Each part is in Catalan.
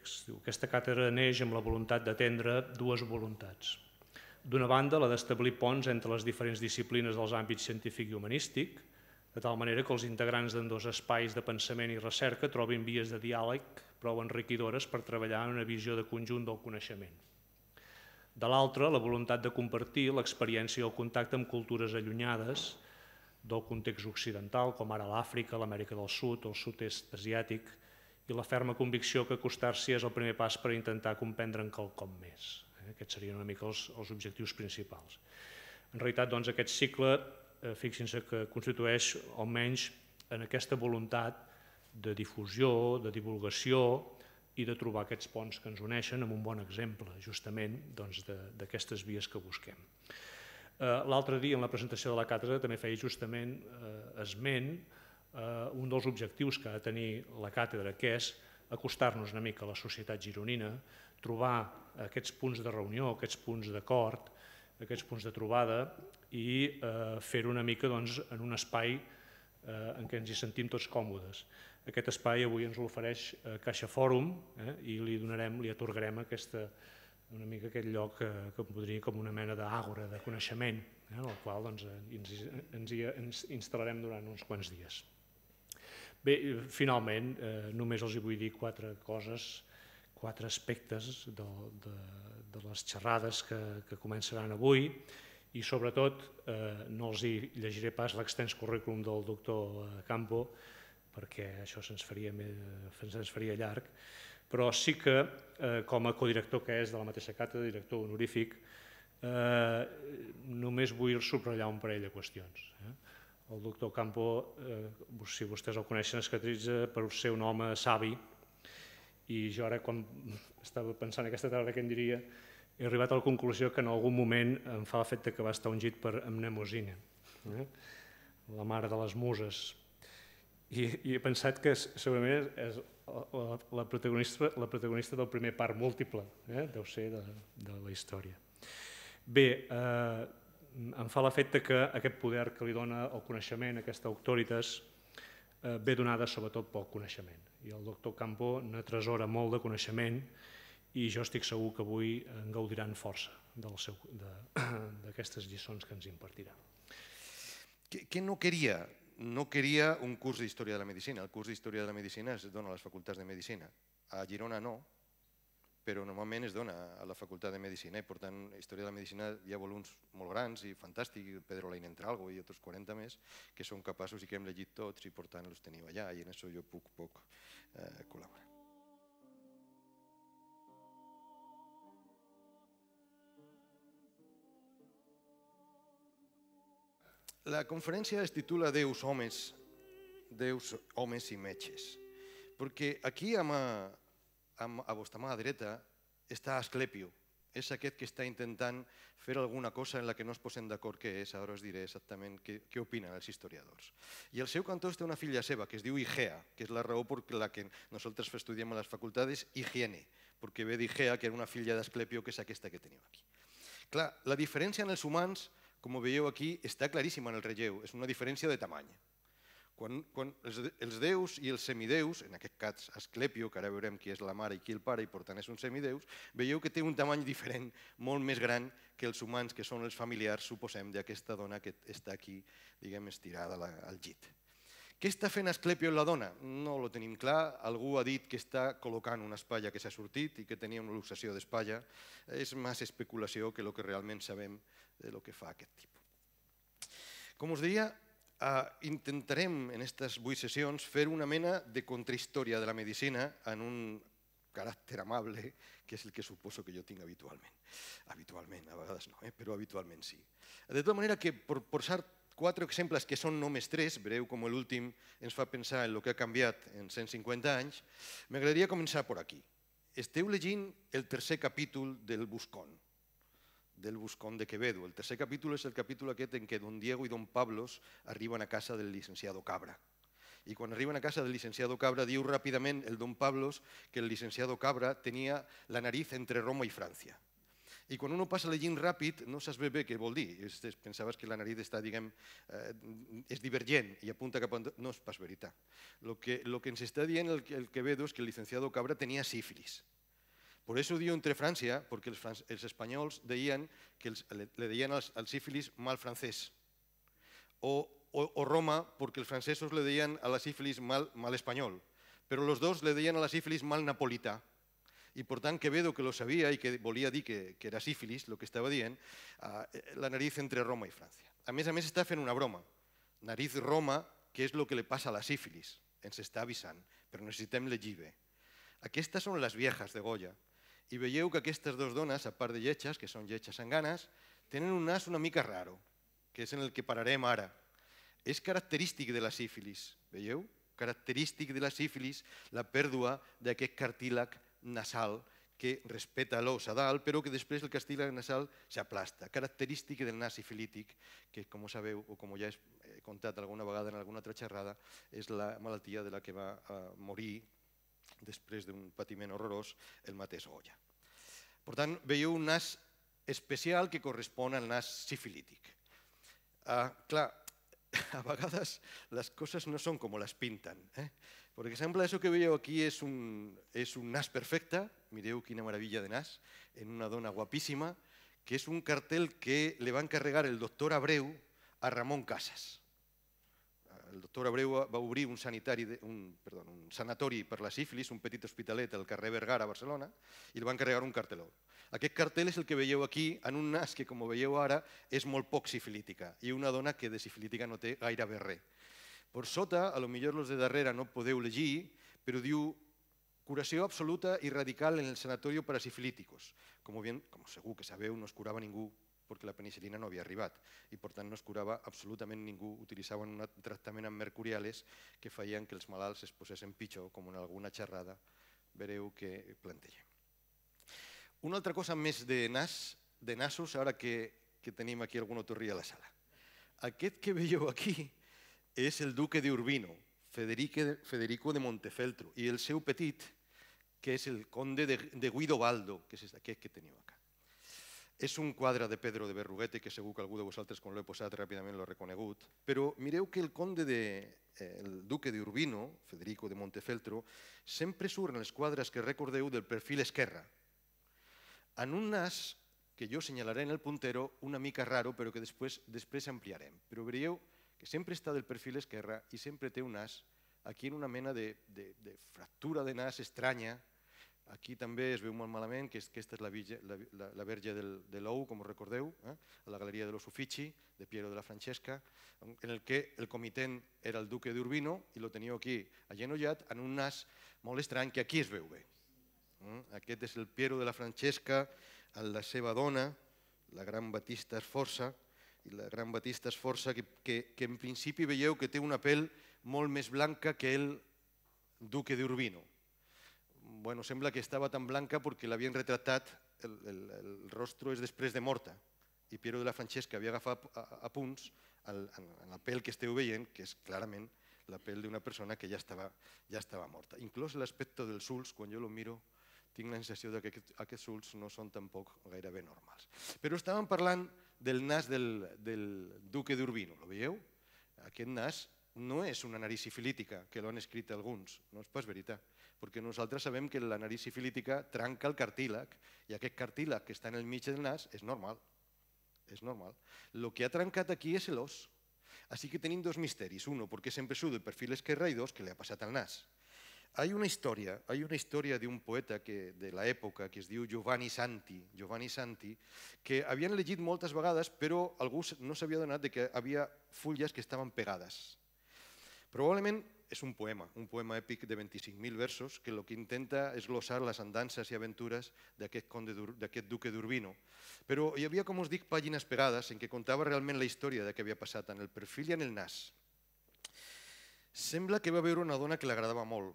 text. Aquesta càtedra neix amb la voluntat d'atendre dues voluntats. D'una banda, la d'establir ponts entre les diferents disciplines dels àmbits científic i humanístic, de tal manera que els integrants d'ambdós espais de pensament i recerca trobin vies de diàleg prou enriquidores per treballar en una visió de conjunt del coneixement. De l'altra, la voluntat de compartir l'experiència i el contacte amb cultures allunyades del context occidental, com ara l'Àfrica, l'Amèrica del Sud o el sud-est asiàtic, i la ferma convicció que acostar-s'hi és el primer pas per intentar comprendre'n quelcom més. Aquests serien una mica els objectius principals. En realitat, doncs, aquest cicle, fixin-se que constitueix almenys en aquesta voluntat de difusió, de divulgació i de trobar aquests ponts que ens uneixen amb un bon exemple, justament, d'aquestes vies que busquem. L'altre dia, en la presentació de la càtedra, també feia justament esment un dels objectius que ha de tenir la càtedra, que és acostar-nos una mica a la societat gironina, trobar aquests punts de reunió, aquests punts d'acord, aquests punts de trobada i fer-ho una mica en un espai en què ens hi sentim tots còmodes. Aquest espai avui ens l'ofereix Caixa Fòrum i li atorgarem una mica aquest lloc que podria com una mena d'àgora de coneixement, en el qual ens instal·larem durant uns quants dies. Bé, finalment, només els vull dir quatre coses, quatre aspectes de les xerrades que començaran avui i sobretot no els llegiré pas l'extens currículum del doctor Campo perquè això se'ns faria llarg, però sí que com a codirector que és de la mateixa càtedra, director honorífic, només vull subratllar un parell de qüestions. El doctor Campo, si vostès el coneixen, es caracteritza per ser un home savi i jo ara, quan estava pensant aquesta tarda què em diria, he arribat a la conclusió que en algun moment em fa l'efecte que va estar ungit per Mnemosina, la mare de les muses. I he pensat que segurament és la protagonista del primer part múltiple, deu ser de la història. Bé, em fa l'efecte que aquest poder que li dona el coneixement, aquesta auctoritas, ve donada sobretot pel coneixement. I el doctor Campo n'atresora molt de coneixement i jo estic segur que avui en gaudiran força d'aquestes lliçons que ens impartirà. Què no queria? No queria un curs d'Història de la Medicina. El curs d'Història de la Medicina es dona a les facultats de Medicina. A Girona no, però normalment es dona a la facultat de Medicina i per tant Història de la Medicina hi ha volums molt grans i fantàstics, Pedro Lain Entralgo i altres 40 més que són capaços i que hem llegit tots i per tant els teniu allà i en això jo puc col·laborar. La conferència es titula Déus, homes i metges, perquè aquí a vostra mà dreta està Asclepio, és aquest que està intentant fer alguna cosa en la que no es posen d'acord què és, ara us diré exactament què opinen els historiadors. I al seu cantó té una filla seva que es diu Igea, que és la raó per la que nosaltres estudiem a les facultats Higiene, perquè ve d'Igea, que era una filla d'Asclepio, que és aquesta que teniu aquí. Clar, la diferència en els humans, com veieu aquí, està claríssima en el relleu, és una diferència de tamany. Quan els déus i els semideus, en aquest cas Asclepio, que ara veurem qui és la mare i qui el pare i per tant és un semideus, veieu que té un tamany diferent, molt més gran que els humans, que són els familiars, suposem, d'aquesta dona que està aquí, diguem, estirada al llit. Què està fent Asclepio amb la dona? No ho tenim clar, algú ha dit que està col·locant una espatlla que s'ha sortit i que tenia una luxació d'espatlla, és més especulació que el que realment sabem del que fa aquest tipus. Com us deia, intentarem en aquestes 8 sessions fer una mena de contrahistòria de la medicina en un caràcter amable, que és el que suposo que jo tinc habitualment. Habitualment, a vegades no, però habitualment sí. De tota manera que, per posar 4 exemples que són només 3, veureu com l'últim ens fa pensar en el que ha canviat en 150 anys, m'agradaria començar per aquí. Esteu llegint el tercer capítol del Buscón de Quevedo. El tercer capítol és el capítol aquest en què don Diego i don Pablos arriben a casa del licenciado Cabra. I quan arriben a casa del licenciado Cabra diu ràpidament el don Pablos que el licenciado Cabra tenia la nariz entre Roma i França. I quan uno passa llegint ràpid no saps bé què vol dir. Pensaves que la nariz està, diguem, és divergent i apunta cap a... No és pas veritat. El que ens està dient el Quevedo és que el licenciado Cabra tenia sífilis. Por eso dio entre Francia, porque els espanyols deien que le deien al sífilis mal francès. O Roma, porque los francesos le decían a la sífilis mal español. Pero los dos le decían a la sífilis mal napolità. Y por tant, Quevedo, que lo sabía y que volia dir que era sífilis, lo que estava dient, la nariz entre Roma i França. A més, està fent una broma. Nariz Roma, que és el que li passa a la sífilis. Ens està avisant, però necessitem llegir bé. Aquestes són les viejas de Goya. I veieu que aquestes dues dones, a part de lletges, que són lletges sanganes, tenen un nas una mica raro, que és en el que pararem ara. És característic de la sífilis, veieu? Característic de la sífilis la pèrdua d'aquest cartílag nasal que respeta l'os a dalt, però que després el cartílag nasal s'aplasta. Característic del nas sifilític, que com sabeu, o com ja he contat alguna vegada en alguna altra xerrada, és la malaltia de la que va morir després d'un patiment horrorós el mateix Goya. Per tant, veieu un nas especial que correspon al nas sifilític. Clar, a vegades les coses no són com les pinten. Per exemple, això que veieu aquí és un nas perfecte, mireu quina meravella de nas, en una dona guapíssima, que és un cartel que li va encarregar el doctor Abreu a Ramon Casas. El doctor Abreu va obrir un sanatori per la sífilis, un petit hospitalet al carrer Vergara, a Barcelona, i li va encarregar un carteló. Aquest cartel és el que veieu aquí, en un nas que, com veieu ara, és molt poc sifilítica, i una dona que de sifilítica no té gairebé res. Per sota, a lo millor els de darrere no podeu llegir, però diu curació absoluta i radical en el sanatorio para sifilíticos. Com segur que sabeu, no es curava ningú, perquè la penicilina no havia arribat i per tant no es curava absolutament ningú, utilitzaven un tractament amb mercuriales que feien que els malalts es posessin pitjor, com en alguna xerrada veureu que plantegem. Una altra cosa més de nassos, ara que tenim aquí algun otorrí a la sala. Aquest que veieu aquí és el duque de Urbino, Federico de Montefeltro, i el seu petit, que és el conde de Guidobaldo, que és aquest que teniu acá. És un quadre de Pedro de Berruguete, que segur que algú de vosaltres, quan l'he posat ràpidament, l'ha reconegut, però mireu que el duque de Urbino, Federico de Montefeltro, sempre surt en els quadres que recordeu del perfil esquerre, en un nas que jo assenyalaré en el puntero una mica raro, però que després ampliarem. Però veieu que sempre està del perfil esquerre i sempre té un nas aquí en una mena de fractura de nas estranya. Aquí també es veu molt malament que aquesta és la Verge de l'Ou, com us recordeu, a la Galeria de los Uffizi, de Piero de la Francesca, en el que el comitent era el duque d'Urbino i lo teníeu aquí agenollat en un nas molt estrany que aquí es veu bé. Aquest és el Piero de la Francesca amb la seva dona, la gran Batista Sforza, i la gran Batista Sforza que en principi veieu que té una pell molt més blanca que el duque d'Urbino. Bueno, sembla que estava tan blanca perquè l'havien retratat, el rostro és després de morta, i Piero de la Francesca havia agafat apunts en la pell que esteu veient, que és clarament la pell d'una persona que ja estava morta. Inclús l'aspecte dels ulls, quan jo lo miro, tinc la sensació que aquests ulls no són tampoc gairebé normals. Però estàvem parlant del nas del duque d'Urbino, lo veieu? Aquest nas no és una nariz sifilítica, que lo han escrit alguns, no és pas veritat, perquè nosaltres sabem que la nariz sifilítica trenca el cartílag i aquest cartílag que està en el mig del nas és normal. És normal. El que ha trencat aquí és l'os. Així que tenim dos misteris. Uno, perquè sempre surt del perfil esquerre, i dos, què li ha passat al nas. Hay una historia de un poeta de la època que es diu Giovanni Santi, que havien llegit moltes vegades, però algú no s'havia adonat que havia fulles que estaven pegades. Probablement és un poema èpic de 25.000 versos que el que intenta és glossar les andances i aventures d'aquest duque d'Urbino. Però hi havia, com us dic, pàgines pegades en què contava realment la història de què havia passat en el perfil i en el nas. Sembla que va veure una dona que li agradava molt.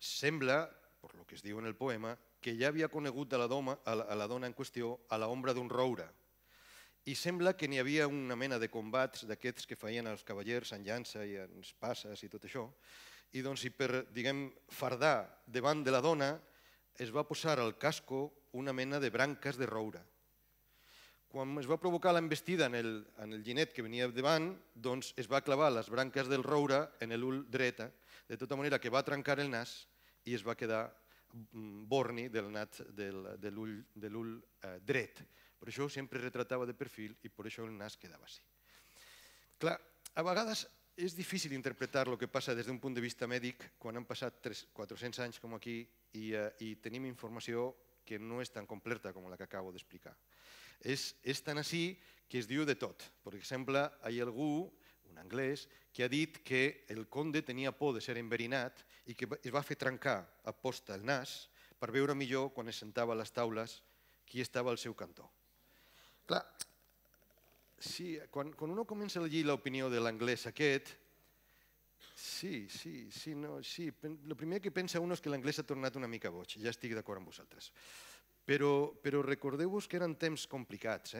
Sembla, per lo que es diu en el poema, que ja havia conegut a la dona en qüestió a l'ombra d'un roure. I sembla que n'hi havia una mena de combats d'aquests que feien els cavallers en llança i en espases i tot això. I doncs, per, fardar davant de la dona, es va posar al casco una mena de branques de roure. Quan es va provocar l'envestida en el ginet que venia davant, doncs es va clavar les branques del roure en l'ull dret, de tota manera que va trencar el nas i es va quedar borni del nas de l'ull dret. Per això sempre retratava de perfil i per això el nas quedava així. Clar, a vegades és difícil interpretar el que passa des d'un punt de vista mèdic quan han passat 400 anys com aquí i tenim informació que no és tan completa com la que acabo d'explicar. És tan així que es diu de tot. Per exemple, hi ha algú, un anglès, que ha dit que el conde tenia por de ser enverinat i que es va fer trencar a posta el nas per veure millor quan es sentava a les taules qui estava al seu cantó. Clar, sí, quan uno comença a llegir l'opinió de l'anglès aquest, el primer que pensa uno és que l'anglès ha tornat una mica boig, ja estic d'acord amb vosaltres. Però recordeu-vos que eren temps complicats,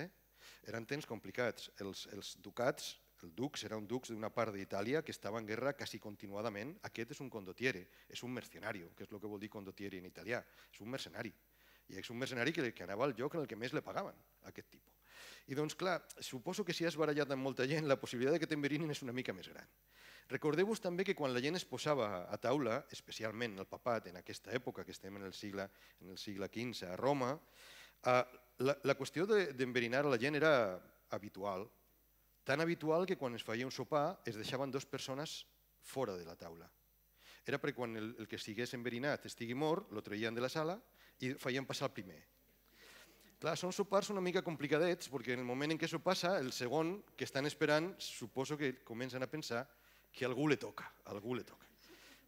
eren temps complicats. Els ducats, el dux era un dux d'una part d'Itàlia que estava en guerra quasi continuadament. Aquest és un condottiere, és un mercenario, que és el que vol dir condottiere en italià, és un mercenari. I és un mercenari que anava al lloc en el que més le pagaven, aquest tipus. I doncs, clar, suposo que si has barallat amb molta gent, la possibilitat que t'enverinin és una mica més gran. Recordeu-vos també que quan la gent es posava a taula, especialment el papat, en aquesta època que estem en el segle XV a Roma, la qüestió d'enverinar la gent era habitual, tan habitual que quan es feia un sopar es deixaven dues persones fora de la taula. Era perquè quan el que estigués enverinat estigui mort, lo treien de la sala i feien passar el primer. Clar, són sopars una mica complicadets, perquè en el moment en què això passa, el segon que estan esperant, suposo que comencen a pensar que algú le toca, algú le toca.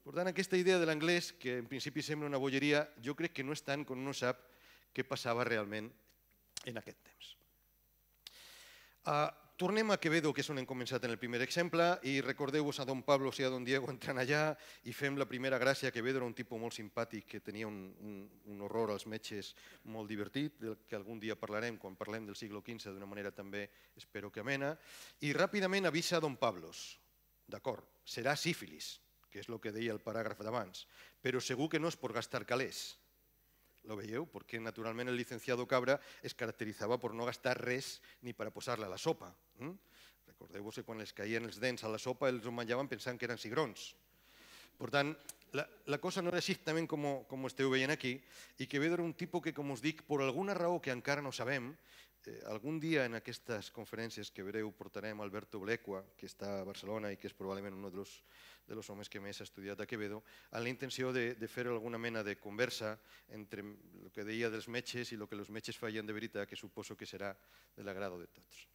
Per tant, aquesta idea de l'anglès, que en principi sembla una bolleria, jo crec que no és tant quan uno sap què passava realment en aquest temps. Tornem a Quevedo, que és on hem començat en el primer exemple, i recordeu-vos a don Pablo i a don Diego entrant allà i fem la primera gràcia. Quevedo era un tipus molt simpàtic que tenia un horror als metges molt divertit, del que algun dia parlarem quan parlem del segle XV d'una manera també, espero que amena, i ràpidament avisa a don Pablos. D'acord, serà sífilis, que és el que deia el paràgraf d'abans, però segur que no és per gastar calés. Lo veieu? Perquè naturalment el licenciado Cabra es caracteritzava per no gastar res ni per a posar-la a la sopa. Recordeu-vos que quan els caien els dents a la sopa els ho menjaven pensant que eren cigrons. Per tant, la cosa no era exactament com esteu veient aquí, i Quevedo era un tipus que, com us dic, per alguna raó que encara no sabem, algun dia en aquestes conferències que veureu portarem Alberto Blecua, que està a Barcelona i que és probablement un dels homes que més ha estudiat a Quevedo, amb la intenció de fer alguna mena de conversa entre el que deia dels metges i el que els metges feien de veritat, que suposo que serà de l'agrado de tots.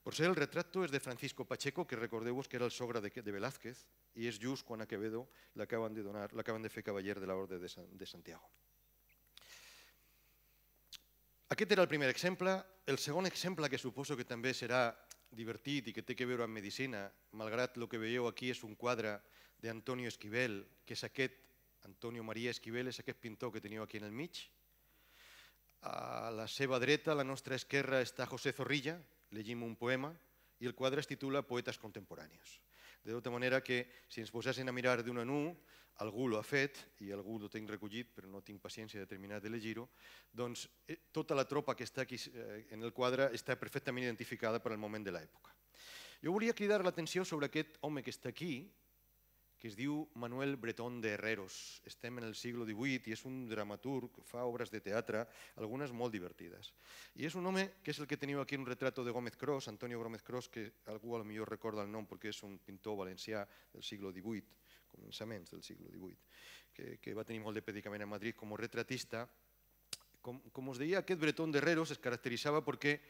Per ser el retrato és de Francisco Pacheco, que recordeu-vos que era el sogre de Velázquez, i és just quan a Quevedo l'acaben de fer cavaller de l'Orde de Santiago. Aquest era el primer exemple. El segon exemple, que suposo que també serà divertit i que té a veure amb medicina, malgrat el que veieu aquí és un quadre d'Antonio Esquivel, que és aquest, Antonio María Esquivel, és aquest pintor que teniu aquí en el mig. A la seva dreta, a la nostra esquerra, està José Zorrilla, llegim un poema, i el quadre es titula Poetes contemporáneos. De tota manera que, si ens posessin a mirar d'un en un, algú l'ha fet, i algú l'ho tinc recollit, però no tinc paciència de terminar de llegir-ho, doncs tota la tropa que està aquí en el quadre està perfectament identificada per al moment de l'època. Jo volia cridar l'atenció sobre aquest home que està aquí, que es diu Manuel Bretón de Herreros. Estem en el segle XVIII i és un dramaturg, fa obres de teatre, algunes molt divertides. I és un home que és el que teniu aquí un retrato de Gómez Cros, Antonio Gómez Cros, que algú potser recorda el nom perquè és un pintor valencià del segle XVIII, començaments del segle XVIII, que va tenir molt de predicament a Madrid com a retratista. Com us deia, aquest Bretón de Herreros es caracteritzava perquè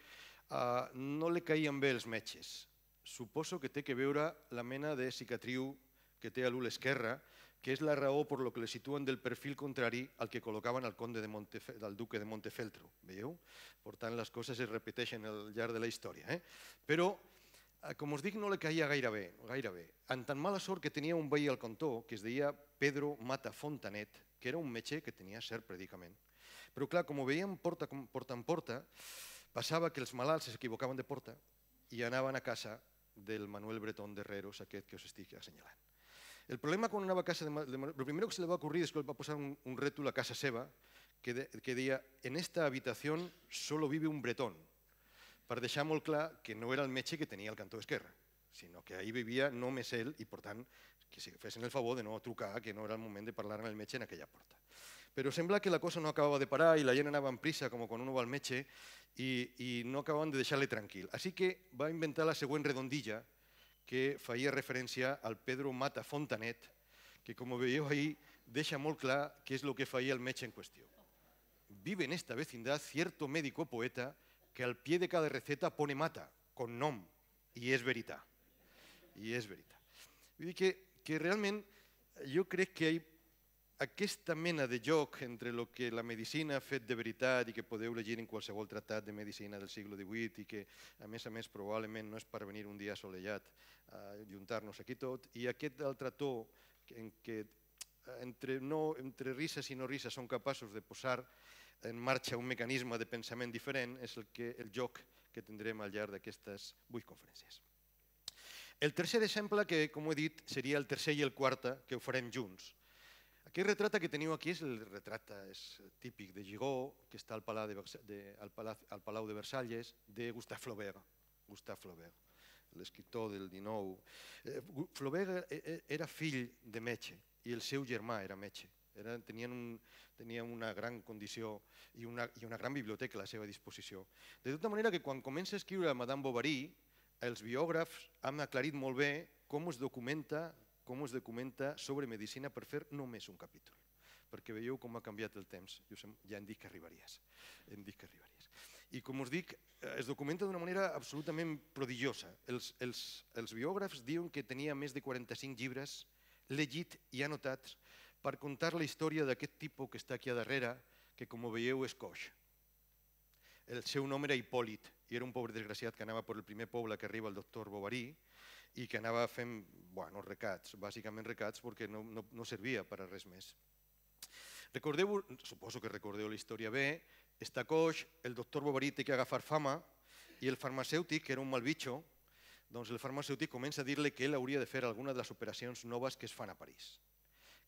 no li caïen bé els metges. Suposo que té a veure la mena de cicatriu que té a l'ull esquerre, que és la raó per la que le situen del perfil contrari al que col·locaven al duque de Montefeltro. Veieu? Per tant, les coses es repeteixen al llarg de la història. Però, com us dic, no li caïa gaire bé. En tan mala sort que tenia un veí al cantó que es deia Pedro Mata Fontanet, que era un metge que tenia cert predicament. Però, clar, com ho veiem porta en porta, passava que els malalts s'equivocaven de porta i anaven a casa del Manuel Bretón de Herreros, aquest que us estic assenyalant. El problema quan anava a casa el primer que se li va ocurrir és que va posar un rètol a casa seva que deia «En esta habitación solo vive un bretón», per deixar molt clar que no era el metge que tenia al cantó esquerre, sinó que ahí vivia només ell i, per tant, que si fessin el favor de no trucar, que no era el moment de parlar amb el metge en aquella porta. Però sembla que la cosa no acabava de parar i la gent anava amb prisa, com quan uno va al metge, i no acabaven de deixar-le tranquil. Així que va inventar la següent redondilla, que feia referència al Pedro Mata Fontanet, que com veieu ahí deixa molt clar què és el que feia el metge en qüestió. Vive en esta vecindad cierto médico poeta que al pie de cada receta pone mata, con nom, i és veritat. I és veritat. Vull dir que realment jo crec que aquesta mena de joc entre el que la medicina ha fet de veritat i que podeu llegir en qualsevol tractat de medicina del segle XVIII i que, a més, probablement no és per venir un dia assolellat a juntar-nos aquí tot, i aquest altre to en què entre risses i no risses són capaços de posar en marxa un mecanisme de pensament diferent és el joc que tindrem al llarg d'aquestes 8 conferències. El tercer exemple, que com he dit, seria el tercer i el quart, que ho farem junts. Aquest retrat que teniu aquí és el retrat típic de Gigot, que està al Palau de Versalles, de Gustave Flaubert. Gustave Flaubert, l'escriptor del XIX. Flaubert era fill de metge i el seu germà era metge. Tenia una gran condició i una gran biblioteca a la seva disposició. De tota manera que quan comença a escriure Madame Bovary, els biògrafs han aclarit molt bé com es documenta sobre medicina per fer només un capítol. Perquè veieu com ha canviat el temps. Ja hem dit que arribaries. I com us dic, es documenta d'una manera absolutament prodigiosa. Els biògrafs diuen que tenia més de 45 llibres llegit i anotats per contar la història d'aquest tipus que està aquí a darrere, que com veieu és coix. El seu nom era Hipòlit i era un pobre desgraciat que anava per el primer poble que arriba el doctor Bovary i que anava fent recats, bàsicament recats perquè no servia per a res més. Recordeu, suposo que recordeu la història bé, està coix, el doctor Bovary té que agafar fama i el farmacèutic, que era un mal bitxo, doncs el farmacèutic comença a dir-li que ell hauria de fer alguna de les operacions noves que es fan a París.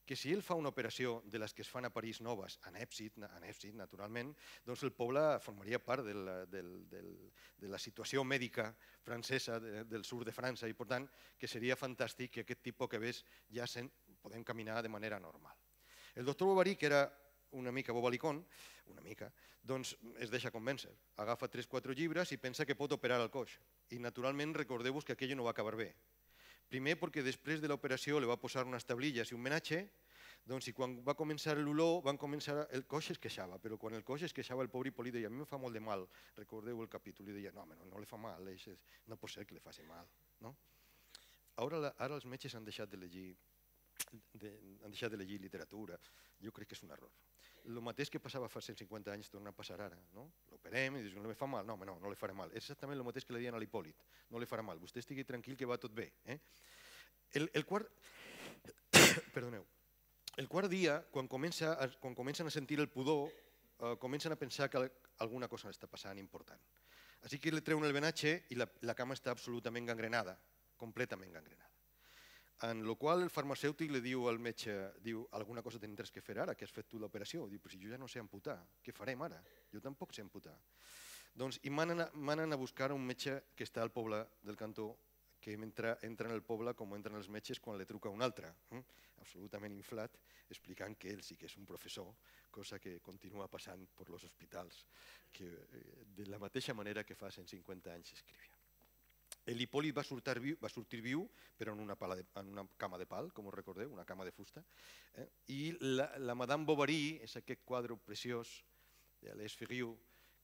Que si ell fa una operació de les que es fan a París noves, en èxit, naturalment, doncs el poble formaria part de la situació mèdica francesa del sud de França i, per tant, que seria fantàstic que aquest tipus que ves ja podem caminar de manera normal. El doctor Bovary, que era una mica bobalicón, doncs es deixa convèncer. Agafa 3-4 llibres i pensa que pot operar el coix. I, naturalment, recordeu-vos que aquello no va acabar bé. Primer perquè després de l'operació li va posar unes tablilles i un menatge, doncs i quan va començar l'olor, el coix es queixava, però quan el coix es queixava el pobre Hipòlit deia, a mi em fa molt de mal, recordeu el capítol, i deia, no li fa mal, no pot ser que li faci mal. Ara els metges han deixat de llegir literatura, jo crec que és un error. El mateix que passava fa 150 anys torna a passar ara. L'operem i dius, no li fa mal? No li farà mal. És exactament el mateix que li diuen a l'Hipòlit. No li farà mal. Vostè estigui tranquil que va tot bé. El quart dia, quan comencen a sentir el pudor, comencen a pensar que alguna cosa està passant important. Així que li treuen el venatge i la cama està absolutament gangrenada, completament gangrenada. En el qual el farmacèutic li diu al metge, alguna cosa tindràs que fer ara, que has fet tu l'operació. Diu, però si jo ja no sé amputar, què farem ara? Jo tampoc sé amputar. Doncs i manen a buscar un metge que està al poble del cantó, que entra en el poble com entren els metges quan li truca un altre, absolutament inflat, explicant que ell sí que és un professor, cosa que continua passant per els hospitals, de la mateixa manera que fa 150 anys escrivia. L'Hipòlit va sortir viu, però en una cama de pal, com us recordeu, una cama de fusta. I la Madame Bovary, és aquest quadre preciós de Les Fériaux,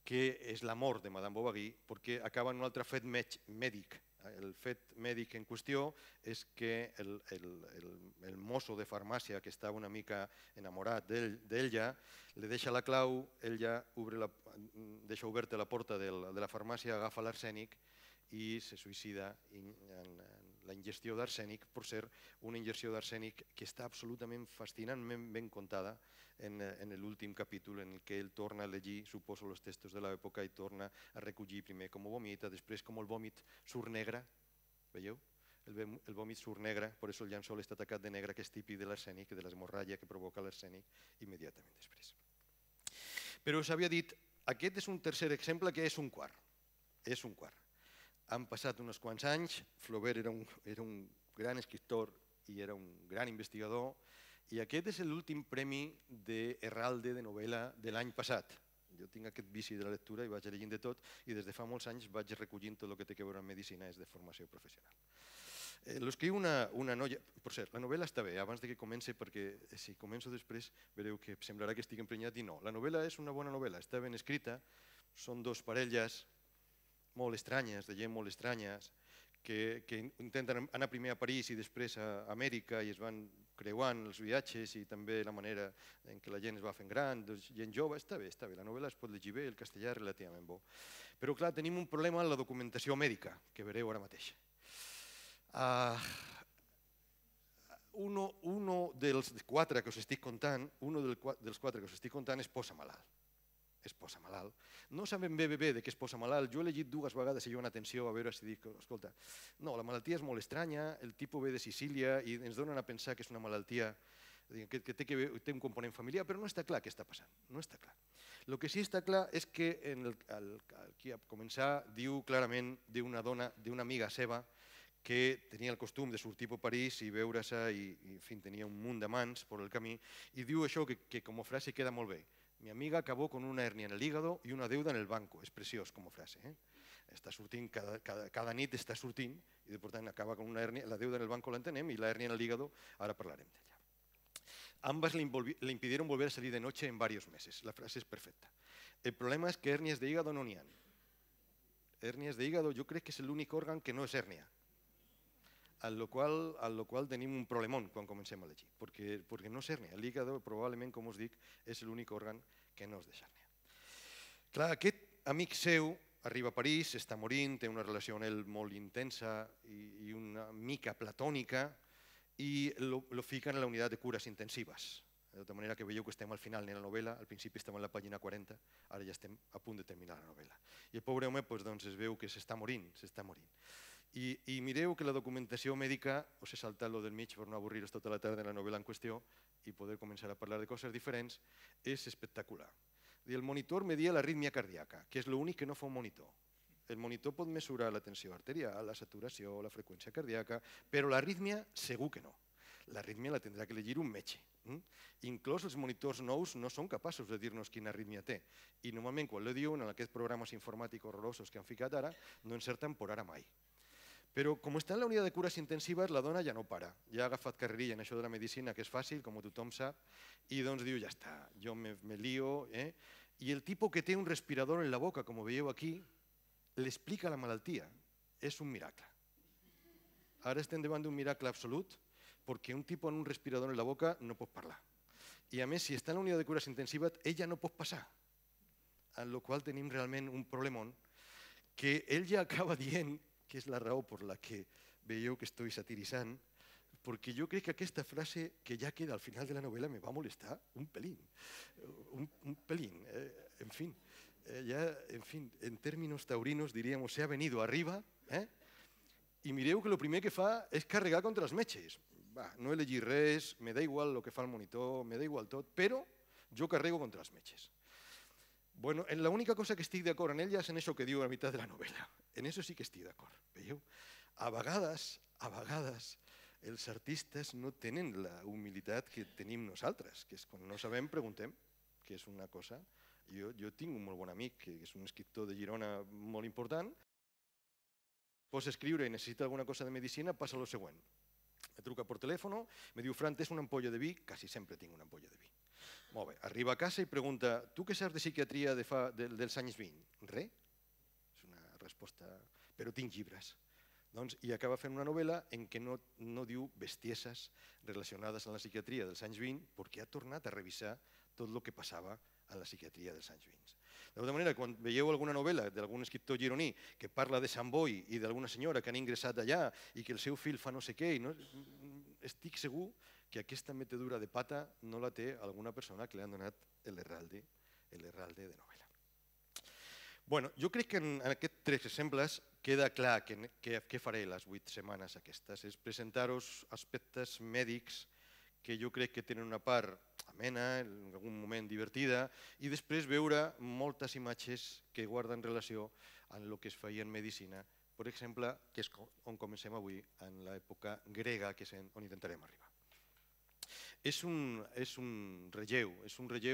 que és la mort de Madame Bovary, perquè acaba en un altre fet mèdic. El fet mèdic en qüestió és que el mosso de farmàcia, que estava una mica enamorat d'ella, li deixa la clau, ella deixa oberta la porta de la farmàcia, agafa l'arsènic i se suïcida en la ingestió d'arsènic, per ser una ingestió d'arsènic que està absolutament fascinantment ben contada en l'últim capítol en què ell torna a llegir, suposo, els textos de l'època i torna a recollir primer com ho vomita, després com el vòmit surt negre, veieu? El vòmit surt negre, per això el llençol està tacat de negre, que és típic de l'arsènic, de l'hemorràgia que provoca l'arsènic immediatament després. Però us havia dit, aquest és un tercer exemple que és un quart. Han passat uns quants anys, Flaubert era un gran escriptor i era un gran investigador I aquest és l'últim premi d'Herralde de novel·la de l'any passat. Jo tinc aquest vici de la lectura i vaig llegint de tot i des de fa molts anys vaig recollint tot el que té a veure amb medicina, és de formació professional. L'escriu una noia, per cert, la novel·la està bé, abans de que comenci, perquè si començo després vereu que semblarà que estic emprenyat i no. La novel·la és una bona novel·la, està ben escrita, són dos parelles molt estranyes, de gent molt estranyes, que intenten anar primer a París i després a Amèrica i es van creuant els viatges i també la manera en què la gent es va fent gran, gent jove, està bé, la novel·la es pot llegir bé, el castellà és relativament bo. Però clar, tenim un problema en la documentació mèdica, que vereu ara mateix. Uno dels quatre que us estic contant, es posa malalt. No sabem bé de què es posa malalt. Jo he llegit dues vegades i jo en atenció a veure si dic, escolta, no, la malaltia és molt estranya, el tipus ve de Sicília i ens donen a pensar que és una malaltia que té un component familiar, però no està clar què està passant, no està clar. El que sí està clar és que aquí a començar diu clarament d'una dona, d'una amiga seva, que tenia el costum de sortir per París i veure-se i en fi, tenia un munt d'amants per el camí i diu això que com a frase queda molt bé. Mi amiga acabó con una hernia en el hígado y una deuda en el banco. És preciós com a frase. Està sortint, cada nit està sortint i per tant acaba con una hernia, la deuda en el banco l'entenem i la hernia en el hígado ara parlarem d'ella. Ambas le impidieron volver a salir de noche en varios meses. La frase es perfecta. El problema es que hernias de hígado no n'hi ha. Hernias de hígado jo crec que és l'únic òrgan que no és hernia. Al lo qual tenim un problemón quan comencem a llegir, perquè no és hèrnia. L'hígado, probablement, com us dic, és l'únic òrgan que no és de hèrnia. Clar, aquest amic seu arriba a París, està morint, té una relació amb ell molt intensa i una mica platònica i lo fiquen a la unitat de cures intensives. De tota manera que veieu que estem al final de la novel·la, al principi estem a la pàgina 40, ara ja estem a punt de terminar la novel·la. I el pobre home es veu que s'està morint. I mireu que la documentació mèdica, us he saltat lo del mig per no avorrir-vos tota la tarda en la novel·la en qüestió i poder començar a parlar de coses diferents, és espectacular. El monitor media l'arrítmia cardíaca, que és l'únic que no fa un monitor. El monitor pot mesurar la tensió arterial, la saturació, la freqüència cardíaca, però l'arrítmia segur que no. L'arrítmia la tindrà que llegir un metge. Inclús els monitors nous no són capaços de dir-nos quina arrítmia té. I normalment quan ho diuen en aquests programes informàtics horrorosos que han ficat ara, no encerten per ara mai. Però com està en la unitat de cures intensives, la dona ja no para. Ja ha agafat carrerilla en això de la medicina, que és fàcil, com tothom sap, i doncs diu, ja està, jo me lío. I el tipus que té un respirador en la boca, com ho veieu aquí, l'explica la malaltia. És un miracle. Ara estem davant d'un miracle absolut, perquè un tipus amb un respirador en la boca no pot parlar. I a més, si està en la unitat de cures intensives, ella no pot passar. En la qual tenim realment un problemón que ell ja acaba dient que és la raó per la que veieu que estic satiritzant, perquè jo crec que aquesta frase que ja queda al final de la novel·la me va molestar un pelín. Un pelín. En fin, en términos taurinos diríamos, se ha venido arriba, i mireu que el primer que fa és carregar contra els metges. No he llegit res, me da igual el que fa el monitor, me da igual tot, però jo carrego contra els metges. Bueno, l'única cosa que estic d'acord en ella és en això que diu a la meitat de la novel·la. En això sí que estic d'acord, veieu? A vegades, els artistes no tenen la humilitat que tenim nosaltres, que és quan no sabem, preguntem, que és una cosa. Jo tinc un molt bon amic, que és un escriptor de Girona molt important, pots escriure i necessita alguna cosa de medicina, passa el següent. Me truca per telèfon, me diu, Fran, tens una ampolla de vi? Quasi sempre tinc una ampolla de vi. Molt bé, arriba a casa i pregunta, tu què saps de psiquiatria dels anys 20? Res. És una resposta, però tinc llibres. I acaba fent una novel·la en què no diu bestieses relacionades amb la psiquiatria dels anys 20 perquè ha tornat a revisar tot el que passava en la psiquiatria dels anys 20. De tota manera, quan veieu alguna novel·la d'algun escriptor gironí que parla de Sant Boi i d'alguna senyora que han ingressat allà i que el seu fill fa no sé què, estic segur que aquesta metedura de pata no la té alguna persona que li han donat l'Herralde de novel·la. Bueno, jo crec que en aquests 3 exemples queda clar què faré les 8 setmanes aquestes. És presentar-vos aspectes mèdics que jo crec que tenen una part amena, en algun moment divertida, i després veure moltes imatges que guarden relació amb el que es feia en medicina, per exemple, que és on comencem avui, en l'època grega, que és on intentarem arribar. és un relleu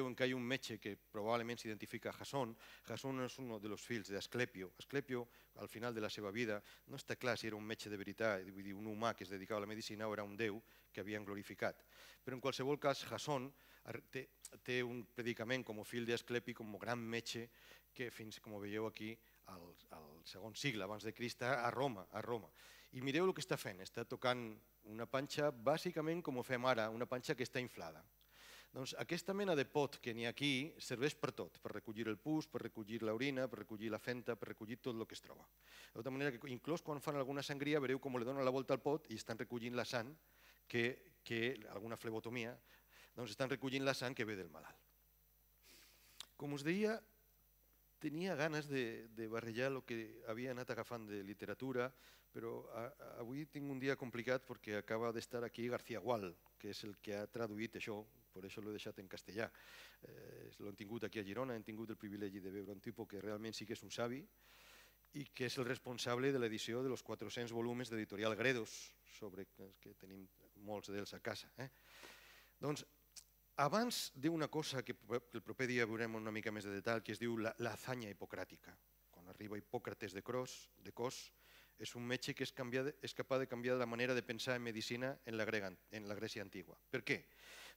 en què hi ha un metge que probablement s'identifica a Jasón. Jasón és un dels fills d'Asclepio. Asclepio, al final de la seva vida, no està clar si era un metge de veritat, vull dir, un humà que es dedicava a la medicina o era un déu que havien glorificat. Però en qualsevol cas, Jasón té un predicament com a fill d'Asclepi, com a gran metge, que fins, com veieu aquí, al segon segle abans de Crist, a Roma. I mireu el que està fent, està tocant una panxa bàsicament com ho fem ara, una panxa que està inflada. Doncs aquesta mena de pot que n'hi ha aquí serveix per tot, per recollir el pus, per recollir l'orina, per recollir la fenta, per recollir tot el que es troba. De tota manera que inclús quan fan alguna sangria veureu com li donen la volta al pot i estan recollint la sang, alguna flebotomia, doncs estan recollint la sang que ve del malalt. Com us deia, tenia ganes de barrejar el que havia anat agafant de literatura, però avui tinc un dia complicat perquè acaba d'estar aquí García Gual, que és el que ha traduït això, per això l'he deixat en castellà. L'hem tingut aquí a Girona, hem tingut el privilegi de veure un tipus que realment sí que és un savi i que és el responsable de l'edició de los 400 volums d'editorial Gredos, que tenim molts d'ells a casa. Doncs, abans d'una cosa que el proper dia veurem una mica més de detall, que es diu l'azanya hipocràtica. Quan arriba Hipòcrates de Cos, és un metge que és capaç de canviar la manera de pensar en medicina en la Grècia antigua. Per què?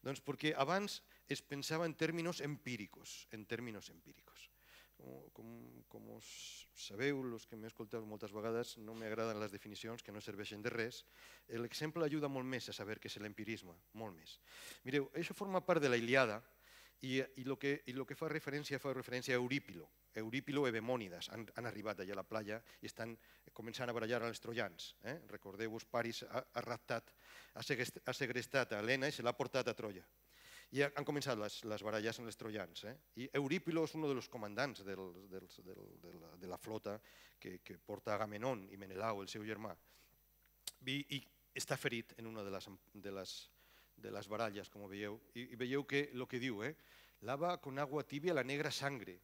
Doncs perquè abans es pensava en términos empíricos. Com us sabeu, els que m'he escoltat moltes vegades, no m'agraden les definicions que no serveixen de res. L'exemple ajuda molt més a saber què és l'empirisme, molt més. Mireu, això forma part de la Ilíada i el que fa referència a Eurípilo. Eurípilo i Bemònides han arribat allà a la platja i estan començant a barallar els trojans. Recordeu-vos, Paris ha raptat, ha segrestat a Helena i se l'ha portat a Troia. I han començat les baralles amb els trojans. I Eurípilo és un dels comandants de la flota que porta Agamenón i Menelau, el seu germà. I està ferit en una de les baralles, com veieu. I veieu que el que diu, lava con agua tibia la negra sangre.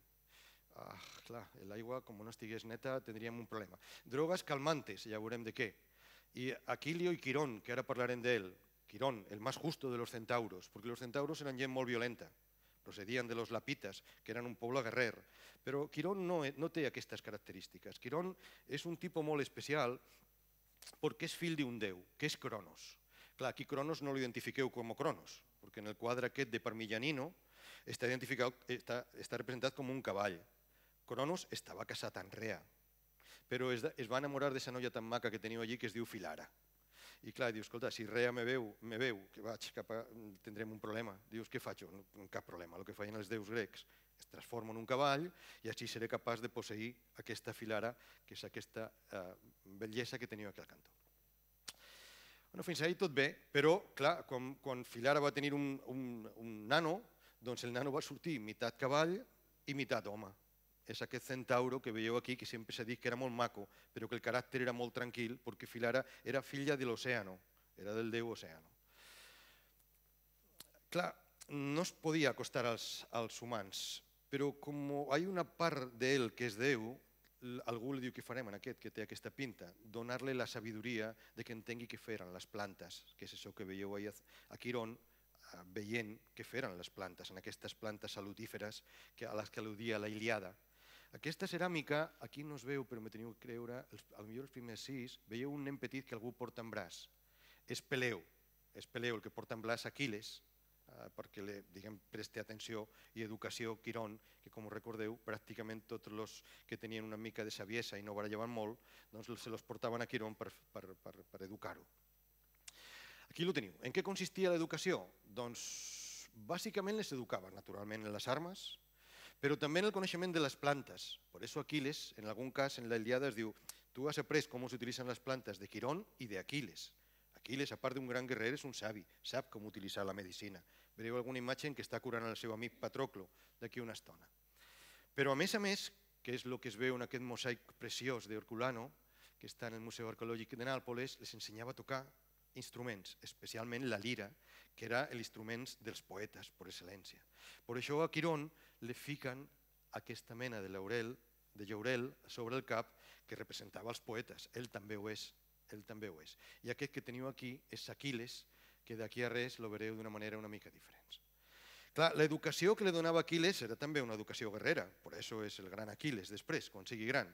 Clar, l'aigua, com no estigués neta, tindríem un problema. Drogas calmantes, ja veurem de què. I Aquilio i Quirón, que ara parlarem d'ell. Quirón, el más justo de los centauros, porque los centauros eran gent molt violenta, procedien de los lapitas, que eren un poble guerrer, però Quirón no té aquestes característiques. Quirón és un tipus molt especial perquè és fill d'un déu, que és Cronos. Clar, aquí Cronos no l'identifiqueu com a Cronos, perquè en el quadre aquest de Parmigianino està representat com un cavall. Cronos estava casat amb Rea, però es va enamorar d'aquesta noia tan maca que teniu allí que es diu Filara. I clar, dius, escolta, si Rea me veu, que vaig cap a... tindrem un problema. Dius, què faig? Cap problema. El que feien els déus grecs es transforma en un cavall i així seré capaç de posseir aquesta Filara, que és aquesta bellesa que teniu aquí al cantó. Fins ahí tot bé, però, clar, quan Filara va tenir un nano, doncs el nano va sortir meitat cavall i meitat home. És aquest centauro que veieu aquí, que sempre s'ha dit que era molt maco, però que el caràcter era molt tranquil, perquè Filara era filla de l'oceano, era del déu oceano. Clar, no es podia acostar als humans, però com hi ha una part d'ell que és déu, algú li diu què farem en aquest, que té aquesta pinta, donar-li la sabidoria de que entengui què feren les plantes, que és això que veieu a Quirón, veient què feren les plantes, en aquestes plantes salutíferes a les que al·ludia la Ilíada. Aquesta ceràmica, aquí no es veu, però me teniu que creure, potser els primers 6, veieu un nen petit que algú porta en braç. És Peleu, el que porta en braç Aquil·les, perquè li presti atenció i educació Quirón, que com us recordeu, pràcticament tots els que tenien una mica de saviesa i no barallaven molt, doncs se los portaven a Quirón per educar-ho. Aquí ho teniu. En què consistia l'educació? Doncs bàsicament les educaven, naturalment, en les armes, però també en el coneixement de les plantes. Per això Aquil·les, en algun cas, en la Ilíada es diu tu has après com s'utilitzen les plantes de Quirón i d'Aquil·les. Aquil·les, a part d'un gran guerrer, és un savi, sap com utilitzar la medicina. Veureu alguna imatge en què està curant el seu amic Patroclo d'aquí una estona. Però a més, que és el que es veu en aquest mosaic preciós d'Herculano, que està en el Museu Arqueològic de Nàpols, les ensenyava a tocar instruments, especialment la lira, que era l'instrument dels poetes, per excel·lència. Per això a Quirón li fiquen aquesta mena de llaurel sobre el cap que representava els poetes. Ell també ho és. I aquest que teniu aquí és Aquil·les, que d'aquí a res lo veureu d'una manera una mica diferent. Clar, l'educació que li donava Aquiles era també una educació guerrera, per això és el gran Aquiles després, quan sigui gran.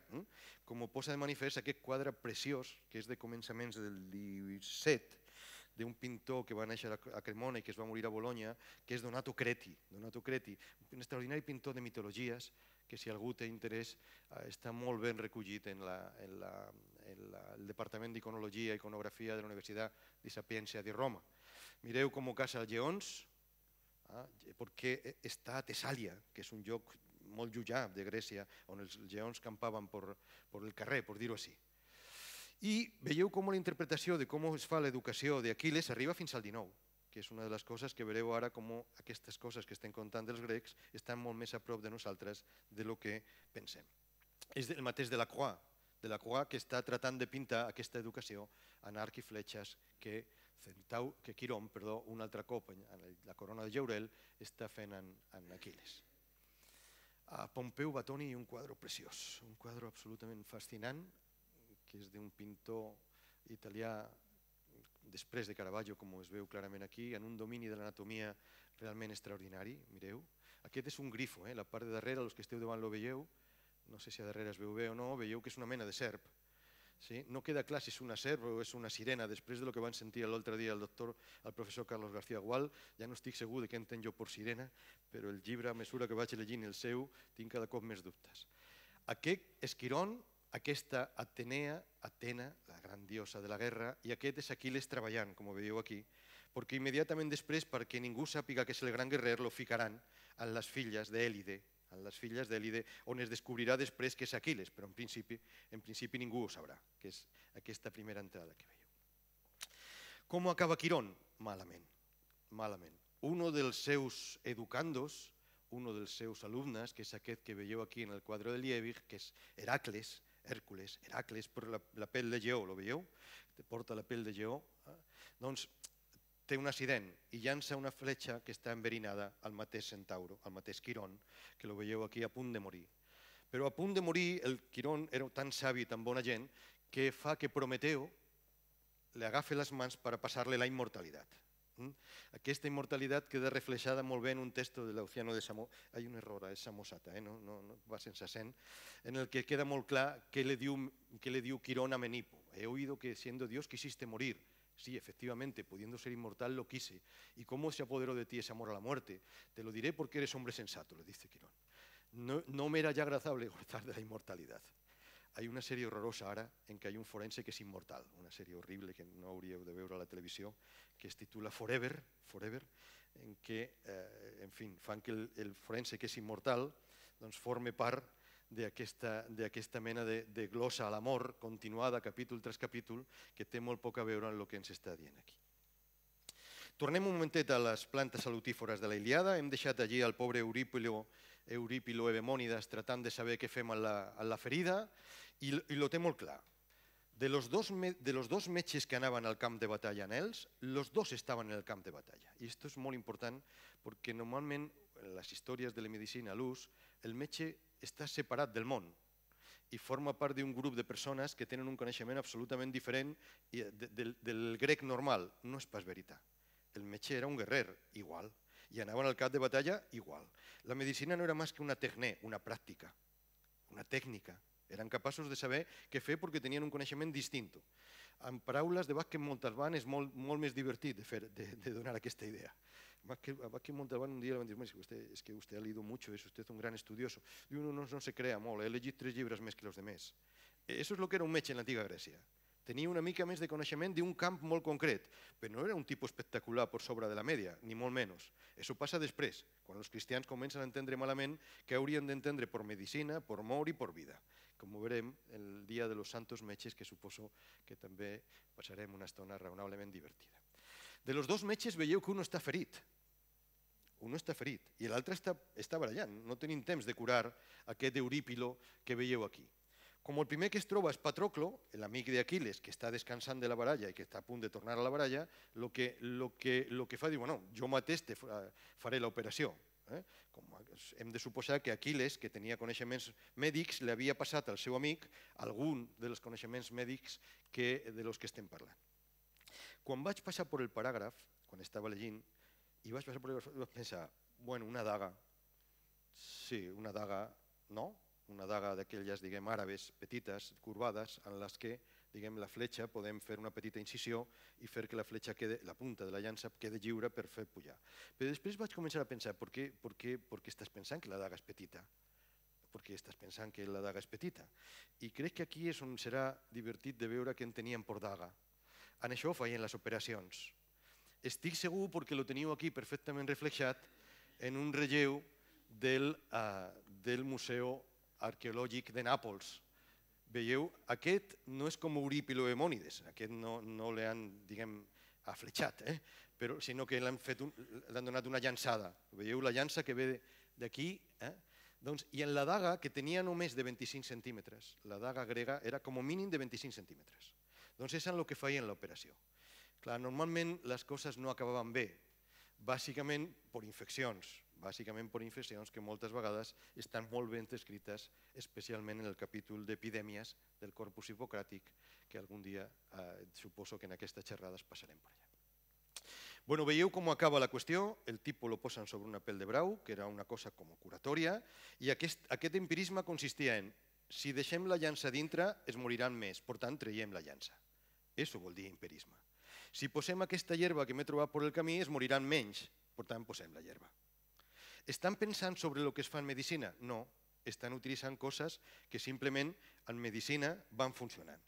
Com ho posa de manifest aquest quadre preciós, que és de començaments del 17, d'un pintor que va néixer a Cremona i que es va morir a Bologna, que és Donato Creti, un extraordinari pintor de mitologies, que si algú té interès està molt ben recollit en el Departament d'Iconologia i Iconografia de la Universitat di Sapienza di Roma. Mireu com caça els lleons, perquè està a Tessàlia, que és un lloc molt llunyà de Grècia, on els lleons campaven per el carrer, per dir-ho així. I veieu com la interpretació de com es fa l'educació d'Aquiles arriba fins al 19, que és una de les coses que veureu ara com aquestes coses que estem contant dels grecs estan molt més a prop de nosaltres de lo que pensem. És el mateix de Delacroix que està tratant de pintar aquesta educació en arc i fletxes que Quirón, un altre cop, en la corona de Geurel, està fent en Aquiles. A Pompeu Batoni un quadre preciós, un quadre absolutament fascinant, que és d'un pintor italià després de Caravaggio, com es veu clarament aquí, en un domini de l'anatomia realment extraordinari. Mireu, aquest és un grifo, la part de darrere, els que esteu davant lo veieu, no sé si a darrere es veu bé o no, veieu que és una mena de serp. No queda clar si és una serp o és una sirena. Després del que van sentir l'altre dia el professor Carlos García Gual, ja no estic segur de què entenc jo per sirena, però el llibre, a mesura que vaig llegint el seu, tinc cada cop més dubtes. Aquest és Quirón, aquesta Atena, la gran diosa de la guerra, i aquest és Aquiles treballant, com ho veieu aquí, perquè immediatament després, perquè ningú sàpiga que és el gran guerrer, lo ficaran en les filles d'Èlide, on es descobrirà després que és Aquiles, però en principi ningú ho sabrà, que és aquesta primera entrada que veieu. Com acaba Quirón? Malament. Un dels seus educandos, un dels seus alumnes, que és aquest que veieu aquí en el quadre de Liebig, que és Heràcles, per la pell de lleó, lo veieu? Porta la pell de lleó. Doncs té un accident i llança una fletxa que està enverinada al mateix Centauro, al mateix Quirón, que lo veieu aquí a punt de morir. Però a punt de morir, el Quirón era tan savi i tan bona gent que fa que Prometeo li agafi les mans per passar-li la immortalitat. Aquesta immortalitat queda reflejada molt bé en un texto de l'Oceano de Samosata, hay un error, és Samosata, no va sense accent, en el que queda molt clar què le diu Quirón a Menipo. He oído que siendo Dios quisiste morir. Sí, efectivamente, pudiendo ser inmortal lo quise. ¿Y cómo se apoderó de ti ese amor a la muerte? Te lo diré porque eres hombre sensato, le dice Quirón. No me era ya agradable gozar de la inmortalidad. Hay una sèrie horrorosa ara en què hi ha un forense que és immortal, una sèrie horrible que no hauríeu de veure a la televisió, que es titula Forever, en què, en fi, fan que el forense que és immortal forme part d'aquesta mena de glossa a l'amor continuada capítol tras capítol que té molt poc a veure amb el que ens està dient aquí. Tornem un momentet a les plantes salutífores de la Ilíada. Hem deixat allí el pobre Eurípilo Evemònides tratant de saber què fem a la ferida i lo té molt clar. De los dos metges que anaven al camp de batalla en ells, los dos estaven en el camp de batalla. I això és molt important perquè normalment en les històries de la medicina a l'ús el metge està separat del món i forma part d'un grup de persones que tenen un coneixement absolutament diferent del grec normal. No és pas veritat. El metge era un guerrer, igual, i anaven al camp de batalla, igual. La medicina no era més que una tecné, una pràctica, una tècnica. Eren capaços de saber què fer perquè tenien un coneixement distint. En paraules de Vázquez Montalbán és molt més divertit de donar aquesta idea. Vázquez Montalbán un dia le van dir, es que usted ha leído mucho, es usted un gran estudioso. I uno no se crea molt, he llegit 3 llibres més que los demés. Eso es lo que era un metge en l'antiga Grècia. Tenia una mica més de coneixement d'un camp molt concret, però no era un tipus espectacular per sobre de la mèdia, ni molt menys. Això passa després, quan els cristians comencen a entendre malament que haurien d'entendre per medicina, per mort i per vida. Com ho veurem el dia de los santos metges, que suposo que també passarem una estona raonablement divertida. De los dos metges veieu que un està ferit, i l'altre està barallant, no tenim temps de curar aquest Eurípilo que veieu aquí. Com el primer que es troba és Patroclo, l'amic d'Aquiles, que està descansant de la baralla i que està a punt de tornar a la baralla, el que fa dir, bueno, jo mateix faré l'operació. Hem de suposar que Aquiles, que tenia coneixements mèdics, li havia passat al seu amic algun dels coneixements mèdics de los que estem parlant. Quan vaig passar per el paràgraf, quan estava llegint, i vaig passar per allà i vaig pensar, bueno, una daga, sí, una daga, no? Una daga d'aquelles, diguem, àrabes, petites, corbades, en les que, diguem, la fletxa, podem fer una petita incisió i fer que la fletxa quede, la punta de la llança quede lliure per fer pujar. Però després vaig començar a pensar, per què estàs pensant que la daga és petita? Per què estàs pensant que la daga és petita? I crec que aquí és on serà divertit de veure què en teníem per daga. En això feien les operacions. Estic segur, perquè lo teniu aquí perfectament reflexat, en un relleu del Museu Arqueològic de Nàpols. Veieu, aquest no és com Eurípilo Hemònides, aquest no l'han, diguem, afletxat, però, sinó que l'han donat una llançada. Veieu la llança que ve d'aquí? I en la daga, que tenia només de 25 centímetres, la daga grega era com a mínim de 25 centímetres. Doncs és en el que feien l'operació. Clar, normalment les coses no acabaven bé, bàsicament per infeccions, que moltes vegades estan molt ben descrites, especialment en el capítol d'epidèmies del Corpus Hipocràtic, que algun dia suposo que en aquestes xerrades passarem per allà. Bueno, veieu com acaba la qüestió, el tipus lo posen sobre una pell de brau, que era una cosa com curatòria, i aquest empirisme consistia en, si deixem la llança dintre, es moriran més, per tant, traiem la llança. Això vol dir empirisme. Si posem aquesta herba que m'he trobat per el camí, es moriran menys, per tant, posem la herba. Estan pensant sobre el que es fa en medicina? No, estan utilitzant coses que simplement en medicina van funcionant.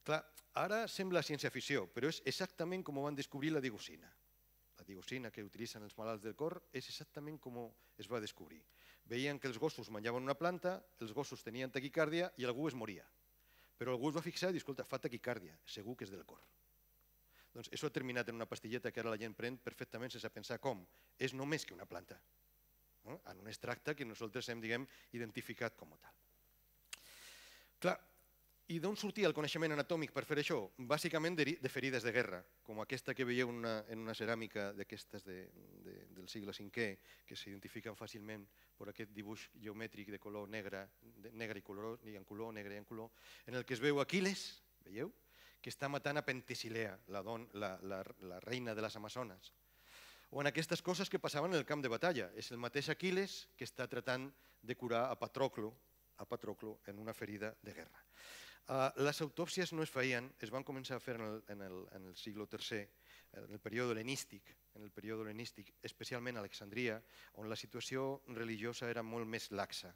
Clar, ara sembla ciència-ficció, però és exactament com van descobrir la digoxina. La digoxina que utilitzen els malalts del cor és exactament com es va descobrir. Veien que els gossos menjaven una planta, els gossos tenien taquicàrdia i algú es moria. Però algú es va fixar i diu, escolta, fa taquicàrdia, segur que és del cor. Doncs això ha terminat en una pastilleta que ara la gent pren perfectament sense pensar com. És només que una planta. En un extracte que nosaltres hem, diguem, identificat com a tal. Clar, i d'on sortia el coneixement anatòmic per fer això? Bàsicament de ferides de guerra, com aquesta que veieu en una ceràmica d'aquestes del segle V, que s'identifiquen fàcilment per aquest dibuix geomètric de color negre i color, en color, negre i en color, en el que es veu Aquil·les, veieu? Que està matant a Pentesilea, la reina de les Amazones. O en aquestes coses que passaven en el camp de batalla. És el mateix Aquil·les que està tratant de curar a Patroclo en una ferida de guerra. Les autòpsies no es feien, es van començar a fer en el segle III, en el període hel·lenístic, especialment a Alexandria, on la situació religiosa era molt més laxa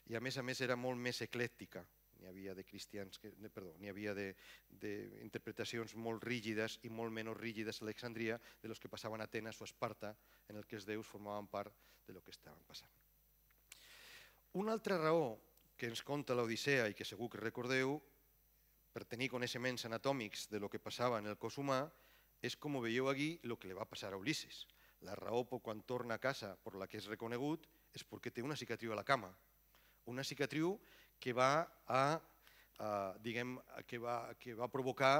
i a més era molt més eclèctica. N'hi havia d'interpretacions molt rígides i molt menys rígides a Alexandria de los que passaven a Atenes o a Esparta, en el que els déus formaven part de lo que estaven passant. Una altra raó que ens conta l'Odissea i que segur que recordeu, per tenir coneixements anatòmics de lo que passava en el cos humà, és com veieu aquí el que li va passar a Ulisses. La raó per quan torna a casa per la que és reconegut és perquè té una cicatriu a la cama. Una cicatriu que va provocar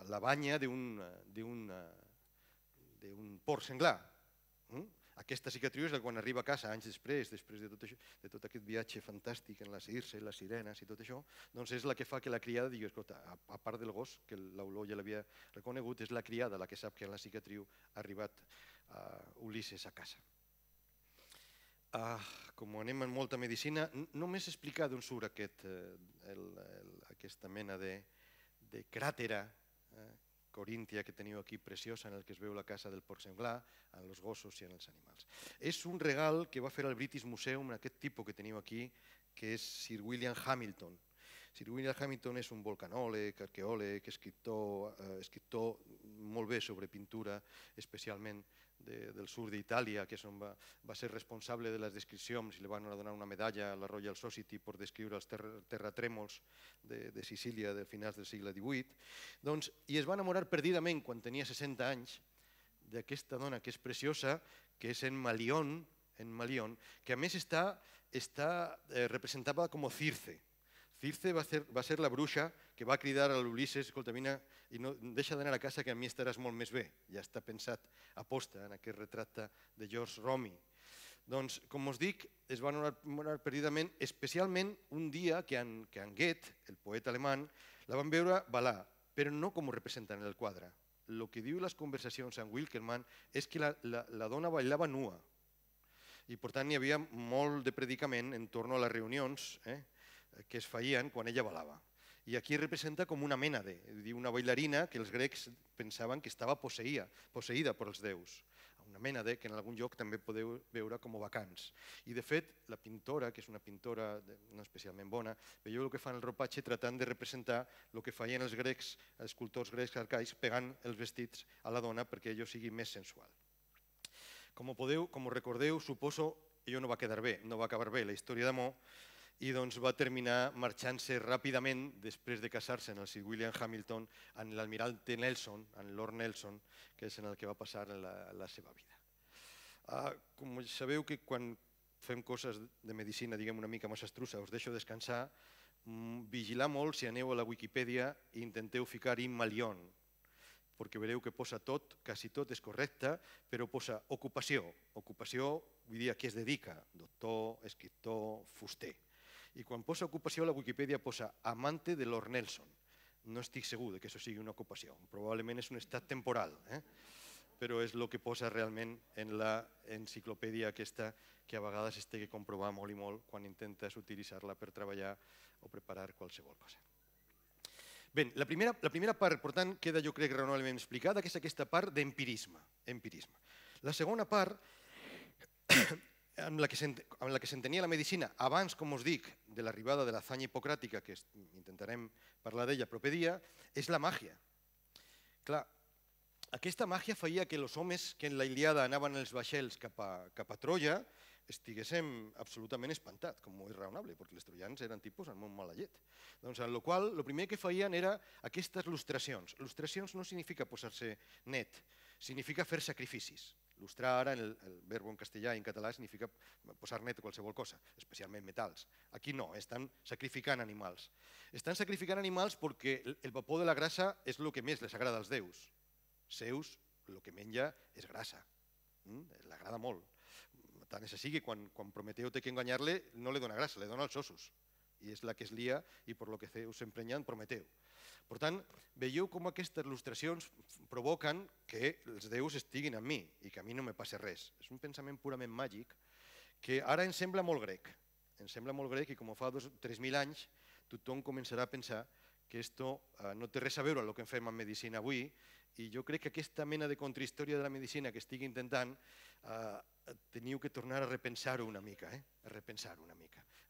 la banya d'un porc senglar. Aquesta cicatriu és quan arriba a casa anys després de tot aquest viatge fantàstic en la Circe, les sirenes i tot això, doncs és la que fa que la criada digui, escolta, a part del gos, que l'olor ja l'havia reconegut, és la criada la que sap que en la cicatriu ha arribat Ulisses a casa. Com anem en molta medicina, només explicar d'on surt aquesta mena de cràtera coríntia que teniu aquí, preciosa, en el que es veu la casa del porc senglar, en els gossos i en els animals. És un regal que va fer al British Museum, aquest tipus que teniu aquí, que és Sir William Hamilton. Sir William Hamilton és un volcanòleg, arqueòleg, escriptor molt bé sobre pintura, especialment del sud d'Itàlia, que és on va ser responsable de les descripcions i li van donar una medalla a la Royal Society per descriure els terratrèmols de Sicília de finals del segle XVIII, i es va enamorar perdidament quan tenia 60 anys d'aquesta dona que és preciosa, que és en Malión, que a més està representada com Circe. Circe va ser la bruixa que va cridar a l'Ulisses, escolta, vine i no deixa d'anar a casa que a mi estaràs molt més bé. Ja està pensat a posta en aquest retracte de George Romy. Doncs, com us dic, es van enamorar perdidament, especialment un dia que en Goethe, el poeta alemany, la van veure balar, però no com ho representen en el quadre. el que diu les conversacions amb Wilkerman és que la dona ballava nua i per tant hi havia molt de predicament en torno a les reunions que es feien quan ella ballava. I aquí representa com una mena una bailarina que els grecs pensaven que estava posseïda pels déus. Una mena que en algun lloc també podeu veure com bacants. I de fet, la pintora, que és una pintora no especialment bona, veieu el que fa en el ropatge tratant de representar el que feien els grecs, els escultors grecs arcaics, pegant els vestits a la dona perquè allò sigui més sensual. Com recordeu, suposo, allò no va quedar bé, no va acabar bé la història d'amor, i doncs va terminar marxant-se ràpidament després de casar-se amb el Sir William Hamilton amb l'almirante Nelson, amb Lord Nelson, que és en el que va passar la seva vida. Com sabeu que quan fem coses de medicina, diguem una mica massastrussa, us deixo descansar, vigilar molt si aneu a la Wikipedia i intenteu ficar Immalion, perquè veureu que posa tot, quasi tot és correcte, però posa ocupació. Ocupació vull dir a què es dedica, doctor, escriptor, fuster. I quan posa ocupació a la Wikipedia posa amante de Lord Nelson. No estic segur que això sigui una ocupació, probablement és un estat temporal, però és el que posa realment en l'enciclopèdia aquesta que a vegades es té que comprovar molt i molt quan intentes utilitzar-la per treballar o preparar qualsevol cosa. Bé, la primera part, per tant, queda jo crec raonablement explicada, que és aquesta part d'empirisme. La segona part, amb la que s'entenia la medicina abans, com us dic, de l'arribada de l'azanya hipocràtica, que intentarem parlar d'ella proper dia, és la màgia. Clar, aquesta màgia feia que els homes que en la Ilíada anaven els vaixells cap a Troia estiguéssim absolutament espantats, com és raonable, perquè els troians eren tipus amb molt mala llet. Doncs en la qual el primer que feien era aquestes lustracions. Lustracions no significa posar-se net, significa fer sacrificis. Lustrar ara, el verbo en castellà i en català, significa posar net qualsevol cosa, especialment metals. Aquí no, estan sacrificant animals. Estan sacrificant animals perquè el vapor de la grassa és el que més les agrada als déus. Zeus, el que menja és grassa. L'agrada molt. Tant és així que quan Prometeu té que enganyar-le, no li dona grassa, li dona els ossos. I és la que es lia i per lo que Zeus s'emprenya en Prometeu. Per tant, veieu com aquestes il·lustracions provoquen que els déus estiguin amb mi i que a mi no me passi res. És un pensament purament màgic que ara ens sembla molt grec. Ens sembla molt grec i com fa 3.000 anys tothom començarà a pensar que això no té res a veure amb el que fem en medicina avui i jo crec que aquesta mena de contrahistòria de la medicina que estic intentant teniu que tornar a repensar-ho una mica.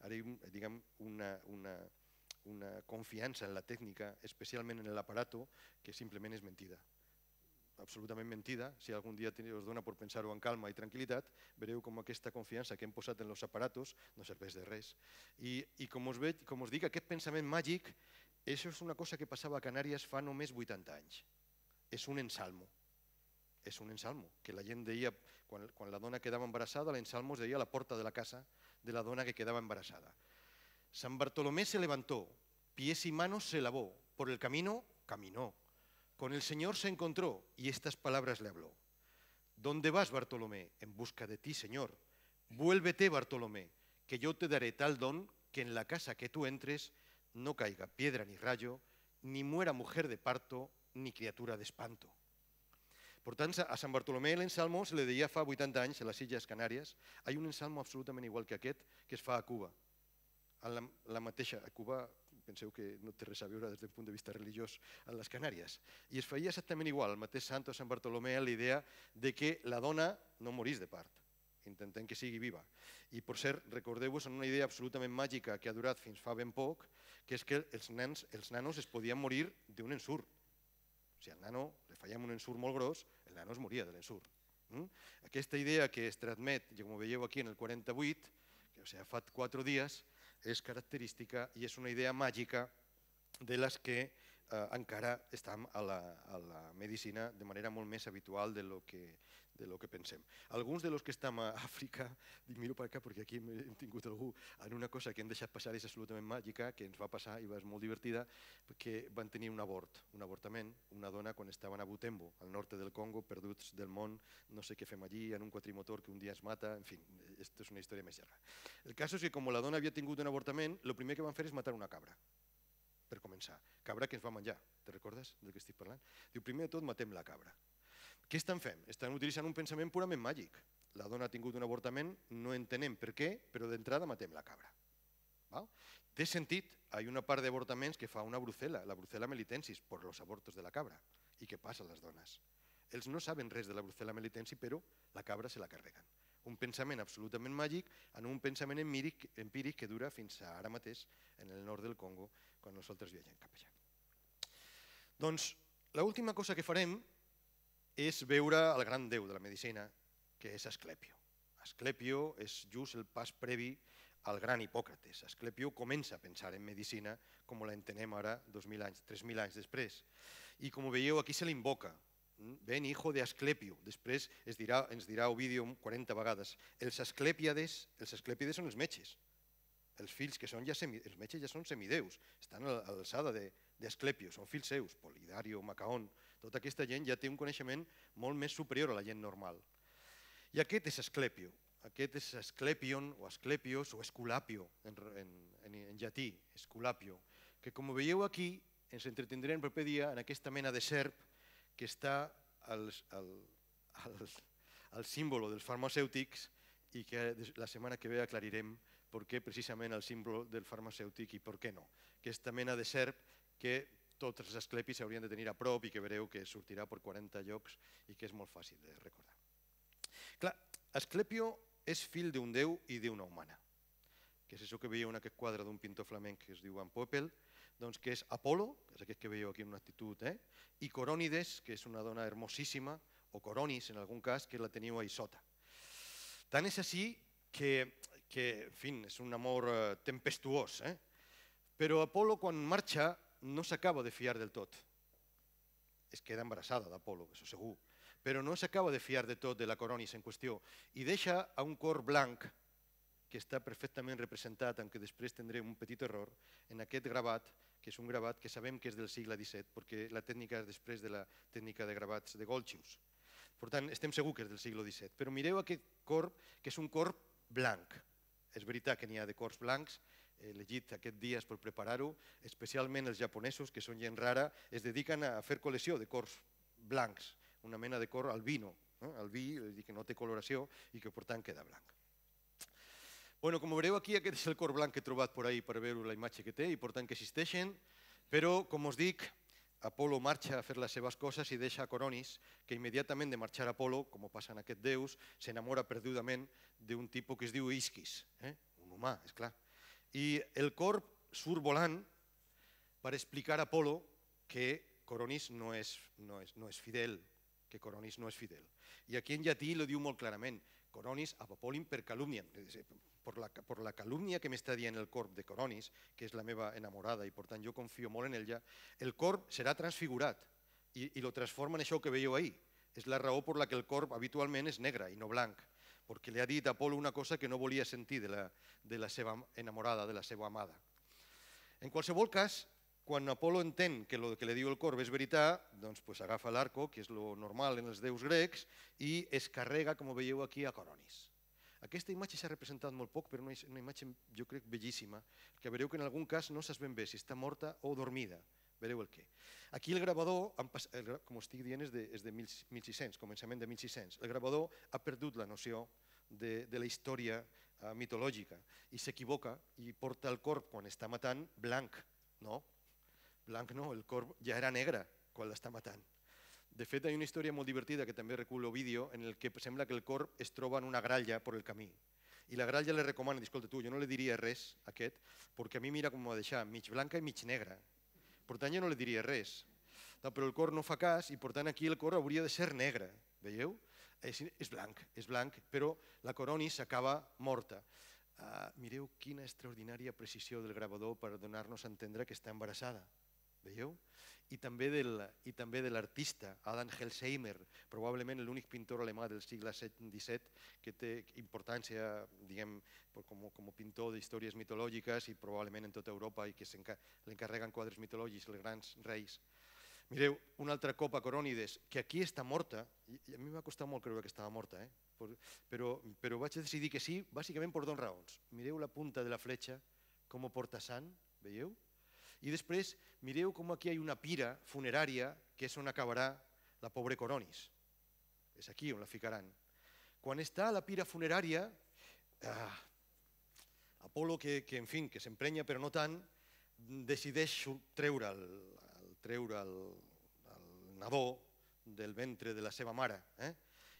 Ara diguem una confiança en la tècnica, especialment en l'aparato, que simplement és mentida. Absolutament mentida. Si algun dia us dona per pensar-ho amb calma i tranquil·litat, veureu com aquesta confiança que hem posat en els aparatos no serveix de res. I com us dic, aquest pensament màgic, això és una cosa que passava a Canàries fa només 80 anys. És un ensalmo. És un ensalmo, que la gent deia, quan la dona quedava embarassada, l'ensalmo es deia a la porta de la casa de la dona que quedava embarassada. San Bartolomé se levantó, pies y manos se lavó, por el camino caminó. Con el Señor se encontró y estas palabras le habló. ¿Dónde vas, Bartolomé? En busca de ti, Señor. Vuélvete, Bartolomé, que yo te daré tal don que en la casa que tú entres no caiga piedra ni rayo, ni muera mujer de parto, ni criatura de espanto. Per tant, a Sant Bartolomé l'ensalmo se li deia fa 80 anys a les Illes Canàries. Hi ha un ensalmo absolutament igual que aquest que es fa a Cuba. La mateixa, a Cuba penseu que no té res a veure des del punt de vista religiós en les Canàries. I es feia exactament igual, el mateix Santo Sant Bartolomé, la idea de que la dona no morís de part, intentem que sigui viva. I per cert, recordeu-vos en una idea absolutament màgica que ha durat fins fa ben poc, que és que els nanos es podien morir d'un ensurt. Si al nano li fèiem un ensurt molt gros, el nano es moria de l'ensurt. Aquesta idea que es transmet, com veieu aquí en el 48, que fa 4 dies, és característica i és una idea màgica de les que encara estem a la medicina de manera molt més habitual de lo que pensem. Alguns de los que estem a Àfrica, miro per acá perquè aquí hem tingut algú en una cosa que hem deixat passar, és absolutament màgica, que ens va passar i va ser molt divertida, perquè van tenir un avortament, una dona quan estaven a Butembo, al nord del Congo, perduts del món, no sé què fem allí, en un quatrimotor que un dia es mata, en fi, aquesta és una història més llarga. El cas és que com la dona havia tingut un avortament, el primer que van fer és matar una cabra. per començar. Cabra que ens va menjar, te recordes del que estic parlant? Diu, primer de tot matem la cabra. Què estan fent? Estan utilitzant un pensament purament màgic. La dona ha tingut un avortament, no entenem per què, però d'entrada matem la cabra. Val? Té sentit, hi ha una part d'avortaments que fa una brucela, la brucela melitensis, per los abortos de la cabra. I què passa a les dones? Ells no saben res de la brucela melitensis, però la cabra se la carreguen. Un pensament absolutament màgic en un pensament empíric que dura fins a ara mateix en el nord del Congo, quan nosaltres viatgem cap allà. Doncs l'última cosa que farem és veure el gran déu de la medicina, que és Asclepio. Asclepio és just el pas previ al gran Hipòcrates. Asclepio comença a pensar en medicina com l'entenem ara 2.000 anys, 3.000 anys després. I com veieu, aquí se l'invoca. Ven hijo de Asclepio. Després ens dirà Ovidio 40 vegades. Els Asclèpiades són els metges. Els fills que són els metges ja són semideus, estan a l'alçada d'Asclepio, són fills seus, Polidario, Macaon, tota aquesta gent ja té un coneixement molt més superior a la gent normal. I aquest és Asclepio, aquest és Asclepion o Asclepios o Esculapio en llatí, Esculapio, que com veieu aquí ens entretindrem el proper dia en aquesta mena de serp que està al símbol dels farmacèutics i que la setmana que ve aclarirem per què precisament el símbol del farmacèutic i per què no. Aquesta mena de serp que tots els asclepis s'haurien de tenir a prop i que veureu que sortirà per 40 llocs i que és molt fàcil de recordar. Clar, Asclepio és fill d'un déu i d'una humana, que és això que veieu en aquest quadre d'un pintor flamenc que es diu Van Poppel, doncs que és Apolo, que és aquest que veieu aquí en una actitud, i Corònides, que és una dona hermosíssima, o Coronis en algun cas, que la teniu a Isota. Tant és així que en fi, és un amor tempestuós, però Apolo quan marxa no s'acaba de fiar del tot. Es queda embarassada d'Apolo, això segur, però no s'acaba de fiar de tot de la Coronis en qüestió i deixa a un cor blanc que està perfectament representat, aunque després tindrem un petit error, en aquest gravat, que és un gravat que sabem que és del segle XVII, perquè la tècnica és després de la tècnica de gravats de Goltxius. Per tant, estem segurs que és del segle XVII. Però mireu aquest corp, que és un corp blanc. És veritat que n'hi ha de corps blancs, he llegit aquests dies per preparar-ho, especialment els japonesos, que són gent rara, es dediquen a fer col·lecció de corps blancs, una mena de cor albino, albí, que no té coloració i que per tant queda blanc. Bueno, com veureu aquí, aquest és el cor blanc que he trobat per ahí per veure la imatge que té i per tant que existeixen, però, com us dic, Apolo marxa a fer les seves coses i deixa a Coronis, que immediatament de marxar a Apolo, com passa en aquest déus, s'enamora perdudament d'un tipus que es diu Isquis, un humà, és clar. I el corp surt volant per explicar a Apolo que Coronis no és fidel, que Coronis no és fidel. I aquí en llatí lo diu molt clarament, Coronis ab Apolim per calumniam, per la calúmnia que m'està dient el corp de Coronis, que és la meva enamorada i per tant jo confio molt en ella, el corp serà transfigurat i lo transforma en això que veieu ahir. És la raó per la que el corp habitualment és negre i no blanc, perquè li ha dit a Apolo una cosa que no volia sentir de la seva enamorada, de la seva amada. En qualsevol cas, quan Apolo entén que el que li diu el corb és veritat, doncs agafa l'arco, que és lo normal en els déus grecs, i es carrega, com veieu aquí, a Coronis. Aquesta imatge s'ha representat molt poc, però és una imatge, jo crec, bellíssima, que veureu que en algun cas no saps ben bé si està morta o dormida. Vereu el què. Aquí el gravador, com estic dient, és de 1600, començament de 1600. El gravador ha perdut la noció de la història mitològica i s'equivoca i porta el corp, quan està matant, blanc. No, blanc no, el corp ja era negre quan l'està matant. De fet, hi ha una història molt divertida que també recull Ovidio en el que sembla que el corp es troba en una gralla per el camí. I la gralla li recomana, escolta tu, jo no li diria res a aquest, perquè a mi mira com m'ho ha deixat, mig blanca i mig negra. Per tant, jo no li diria res. Però el corp no fa cas i per tant aquí el corp hauria de ser negre. Veieu? És blanc, però la Coronis s'acaba morta. Mireu quina extraordinària precisió del gravador per donar-nos a entendre que està embarassada. Veieu? I també de l'artista Adam Hellsheimer, probablement l'únic pintor alemà del segle XVII que té importància, diguem, com a pintor d'històries mitològiques i probablement en tota Europa i que l'encarreguen quadres mitològics els grans reis. Mireu, un altre cop a Corònides, que aquí està morta, i a mi m'ha costat molt creure que estava morta, però vaig decidir que sí, bàsicament per dues raons. Mireu la punta de la fletxa, com ho porta sant, veieu? I després mireu com aquí hi ha una pira funerària que és on acabarà la pobra Coronis. És aquí on la ficaran. Quan està a la pira funerària, Apolo, que en fi, que s'emprenya però no tant, decideix treure el nadó del ventre de la seva mare.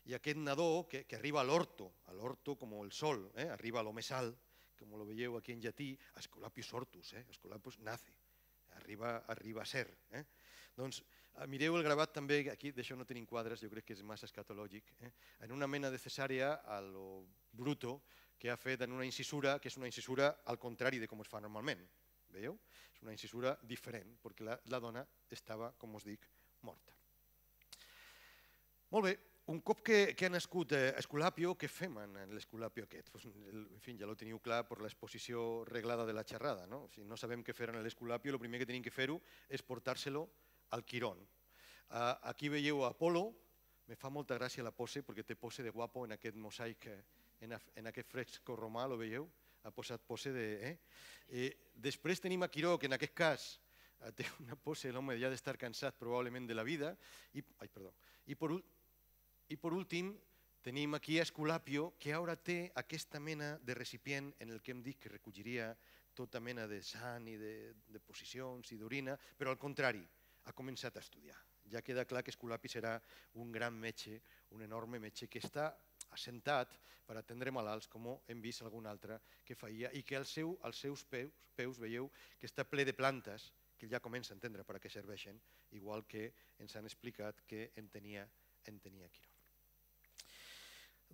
I aquest nadó que arriba a l'orto com el sol, arriba a lo més alt, com lo veieu aquí en llatí, Aesculapius ortus, Aesculapius nace, arriba a ser. Doncs mireu el gravat també, aquí d'això no tenim quadres, jo crec que és massa escatològic, en una mena de cesàrea a lo bruto que ha fet en una incisura, que és una incisura al contrari de com es fa normalment. Veieu? És una incisura diferent, perquè la dona estava, com us dic, morta. Molt bé, un cop que ha nascut Esculapio, què fem en l'Esculapio aquest? En fi, ja ho teniu clar per l'exposició reglada de la xerrada. Si no sabem què fer en l'Esculapio, el primer que tenim que fer-ho és portar-se-lo al Quirón. Aquí veieu Apolo, me fa molta gràcia la pose, perquè té pose de guapo en aquest mosaic, en aquest fresco romà, lo veieu? Ha posat pose de... Després tenim a Quiró, que en aquest cas té una pose, l'home ja d'estar cansat probablement de la vida, i per últim tenim aquí a Esculapio, que ara té aquesta mena de recipient en el que hem dit que recolliria tota mena de sang i de posicions i d'orina, però al contrari, ha començat a estudiar. Ja queda clar que Esculapi serà un gran metge, un enorme metge que està assentat per atendre malalts, com hem vist algun altre que feia, i que als seus peus veieu que està ple de plantes, que ja comença a entendre per a què serveixen, igual que ens han explicat que en tenia Quirón.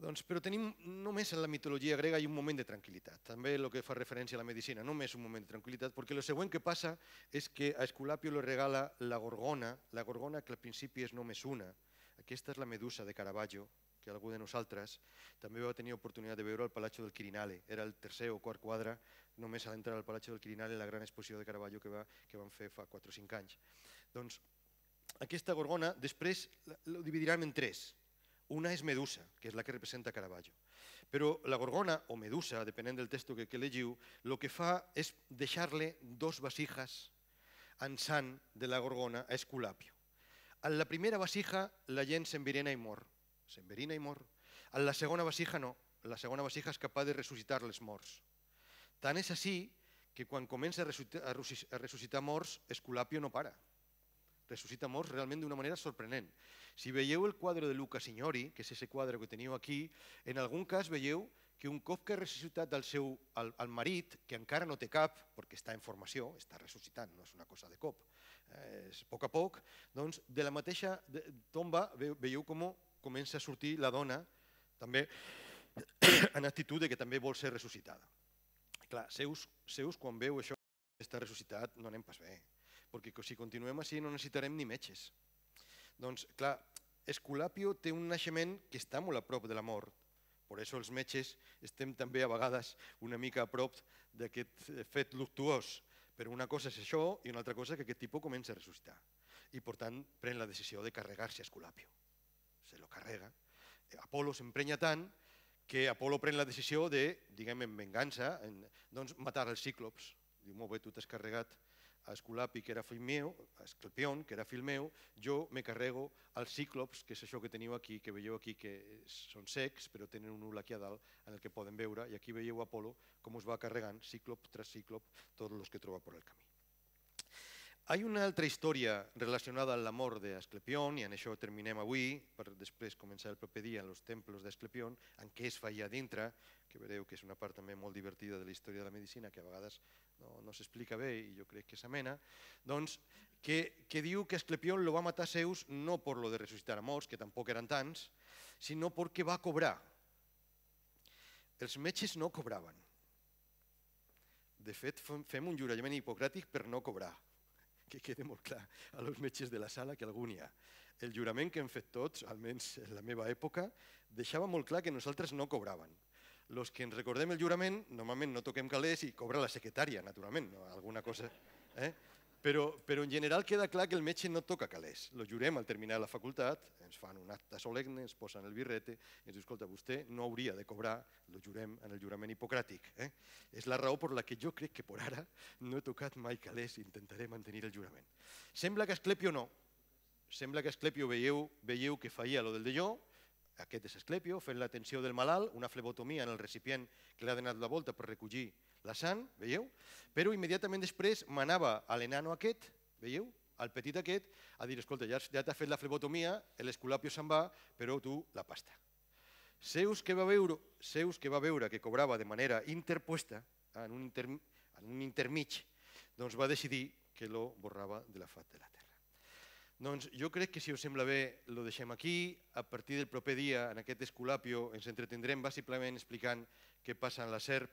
Però tenim només en la mitologia grega hi un moment de tranquil·litat, també el que fa referència a la medicina, només un moment de tranquil·litat, perquè el següent que passa és que a Esculapio li regala la gorgona que al principi és només una. Aquesta és la Medusa de Caravaggio, que algú de nosaltres també va tenir oportunitat de veure al Palazzo del Quirinale. Era el tercer o quart quadre, només a l'entrar al Palazzo del Quirinale, la gran exposició de Caravaggio que van fer fa 4 o 5 anys. Doncs aquesta gorgona després la dividiran en 3. Una és Medusa, que és la que representa Caravaggio. Però la gorgona, o Medusa, depenent del text que llegiu, el que fa és deixar-li 2 vasijas en sang de la gorgona a Esculapio. En la primera vasija la gent s'enverena i mor. S'enverina i mor. En la segona vasija no. La segona vasija és capaç de ressuscitar les morts. Tant és així que quan comença a ressuscitar morts, Esculapio no para. Ressuscita morts realment d'una manera sorprenent. Si veieu el quadre de Luca Signori, que és aquest quadre que teniu aquí, en algun cas veieu que un cop que ha ressuscitat el marit, que encara no té cap, perquè està en formació, està ressuscitant, no és una cosa de cop, és a poc, doncs de la mateixa tomba veieu com comença a sortir la dona, també en actitud que també vol ser ressuscitada. Clar, Zeus quan veu això que està ressuscitat no anem pas bé, perquè si continuem així no necessitarem ni metges. Doncs clar, Esculapio té un naixement que està molt a prop de la mort. Per això els metges estem també a vegades una mica a prop d'aquest fet luctuós. Però una cosa és això i una altra cosa és que aquest tipus comença a ressuscitar. I per tant pren la decisió de carregar-se a Esculapio. Se lo carrega. Apolo s'emprenya tant que Apolo pren la decisió de, diguem en vengança, doncs matar els cíclops. Diu, molt bé, tu t'has carregat a Esculapi, que era fill meu, a Esclepión, que era fill meu, jo me carrego als cíclops, que és això que teniu aquí, que veieu aquí que són secs, però tenen un ul aquí a dalt en el que poden veure, i aquí veieu Apolo com us va carregant, cíclop tras cíclop, tots els que troba per el camí. Hi ha una altra història relacionada amb la mort d'Esclepión, i en això terminem avui, per després començar el proper dia en els templos d'Esclepión, en què es feia dintre, que veureu que és una part també molt divertida de la història de la medicina, que a vegades no s'explica bé i jo crec que és amena, doncs que diu que Esclepión lo va matar Zeus no per lo de ressuscitar a morts, que tampoc eren tants, sinó perquè va cobrar. Els metges no cobraven. De fet, fem un jurament hipocràtic per no cobrar, que quede molt clar a los metges de la sala que algun hi ha. El jurament que hem fet tots, almenys en la meva època, deixava molt clar que nosaltres no cobraven. Els que ens recordem el jurament, normalment no toquem calés i cobra la secretària, naturalment, alguna cosa. Però en general queda clar que el metge no toca calés. Lo jurem al terminar la facultat, ens fan un acte solemne, ens posen el birrete i ens diu, escolta, vostè no hauria de cobrar, lo jurem en el jurament hipocràtic. És la raó per la que jo crec que per ara no he tocat mai calés i intentaré mantenir el jurament. Sembla que Asclepio no. Sembla que Asclepio veieu que feia lo del dellò, aquest és Asclepio, fent l'atenció del malalt, una flebotomia en el recipient que li ha donat la volta per recollir la sang, veieu? Però immediatament després manava a l'enano aquest, veieu? Al petit aquest, a dir, escolta, ja t'ha fet la flebotomia, l'esculapio se'n va, però tu la pasta. Zeus que va veure que cobrava de manera interpuesta, en un intermig, doncs va decidir que lo borrava de la fat de la terra. Doncs jo crec que si us sembla bé lo deixem aquí. A partir del proper dia, en aquest Esculapio, ens entretindrem bàsicament explicant què passa en la serp,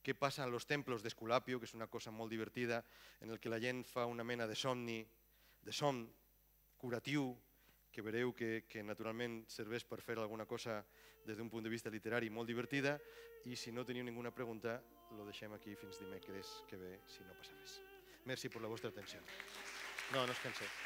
què passa en los templos d'Esculapio, que és una cosa molt divertida, en el que la gent fa una mena de son curatiu, que veureu que naturalment serveix per fer alguna cosa des d'un punt de vista literari molt divertida, i si no teniu ninguna pregunta, lo deixem aquí fins dimecres que ve, si no passa res. Merci per la vostra atenció. No es canseu.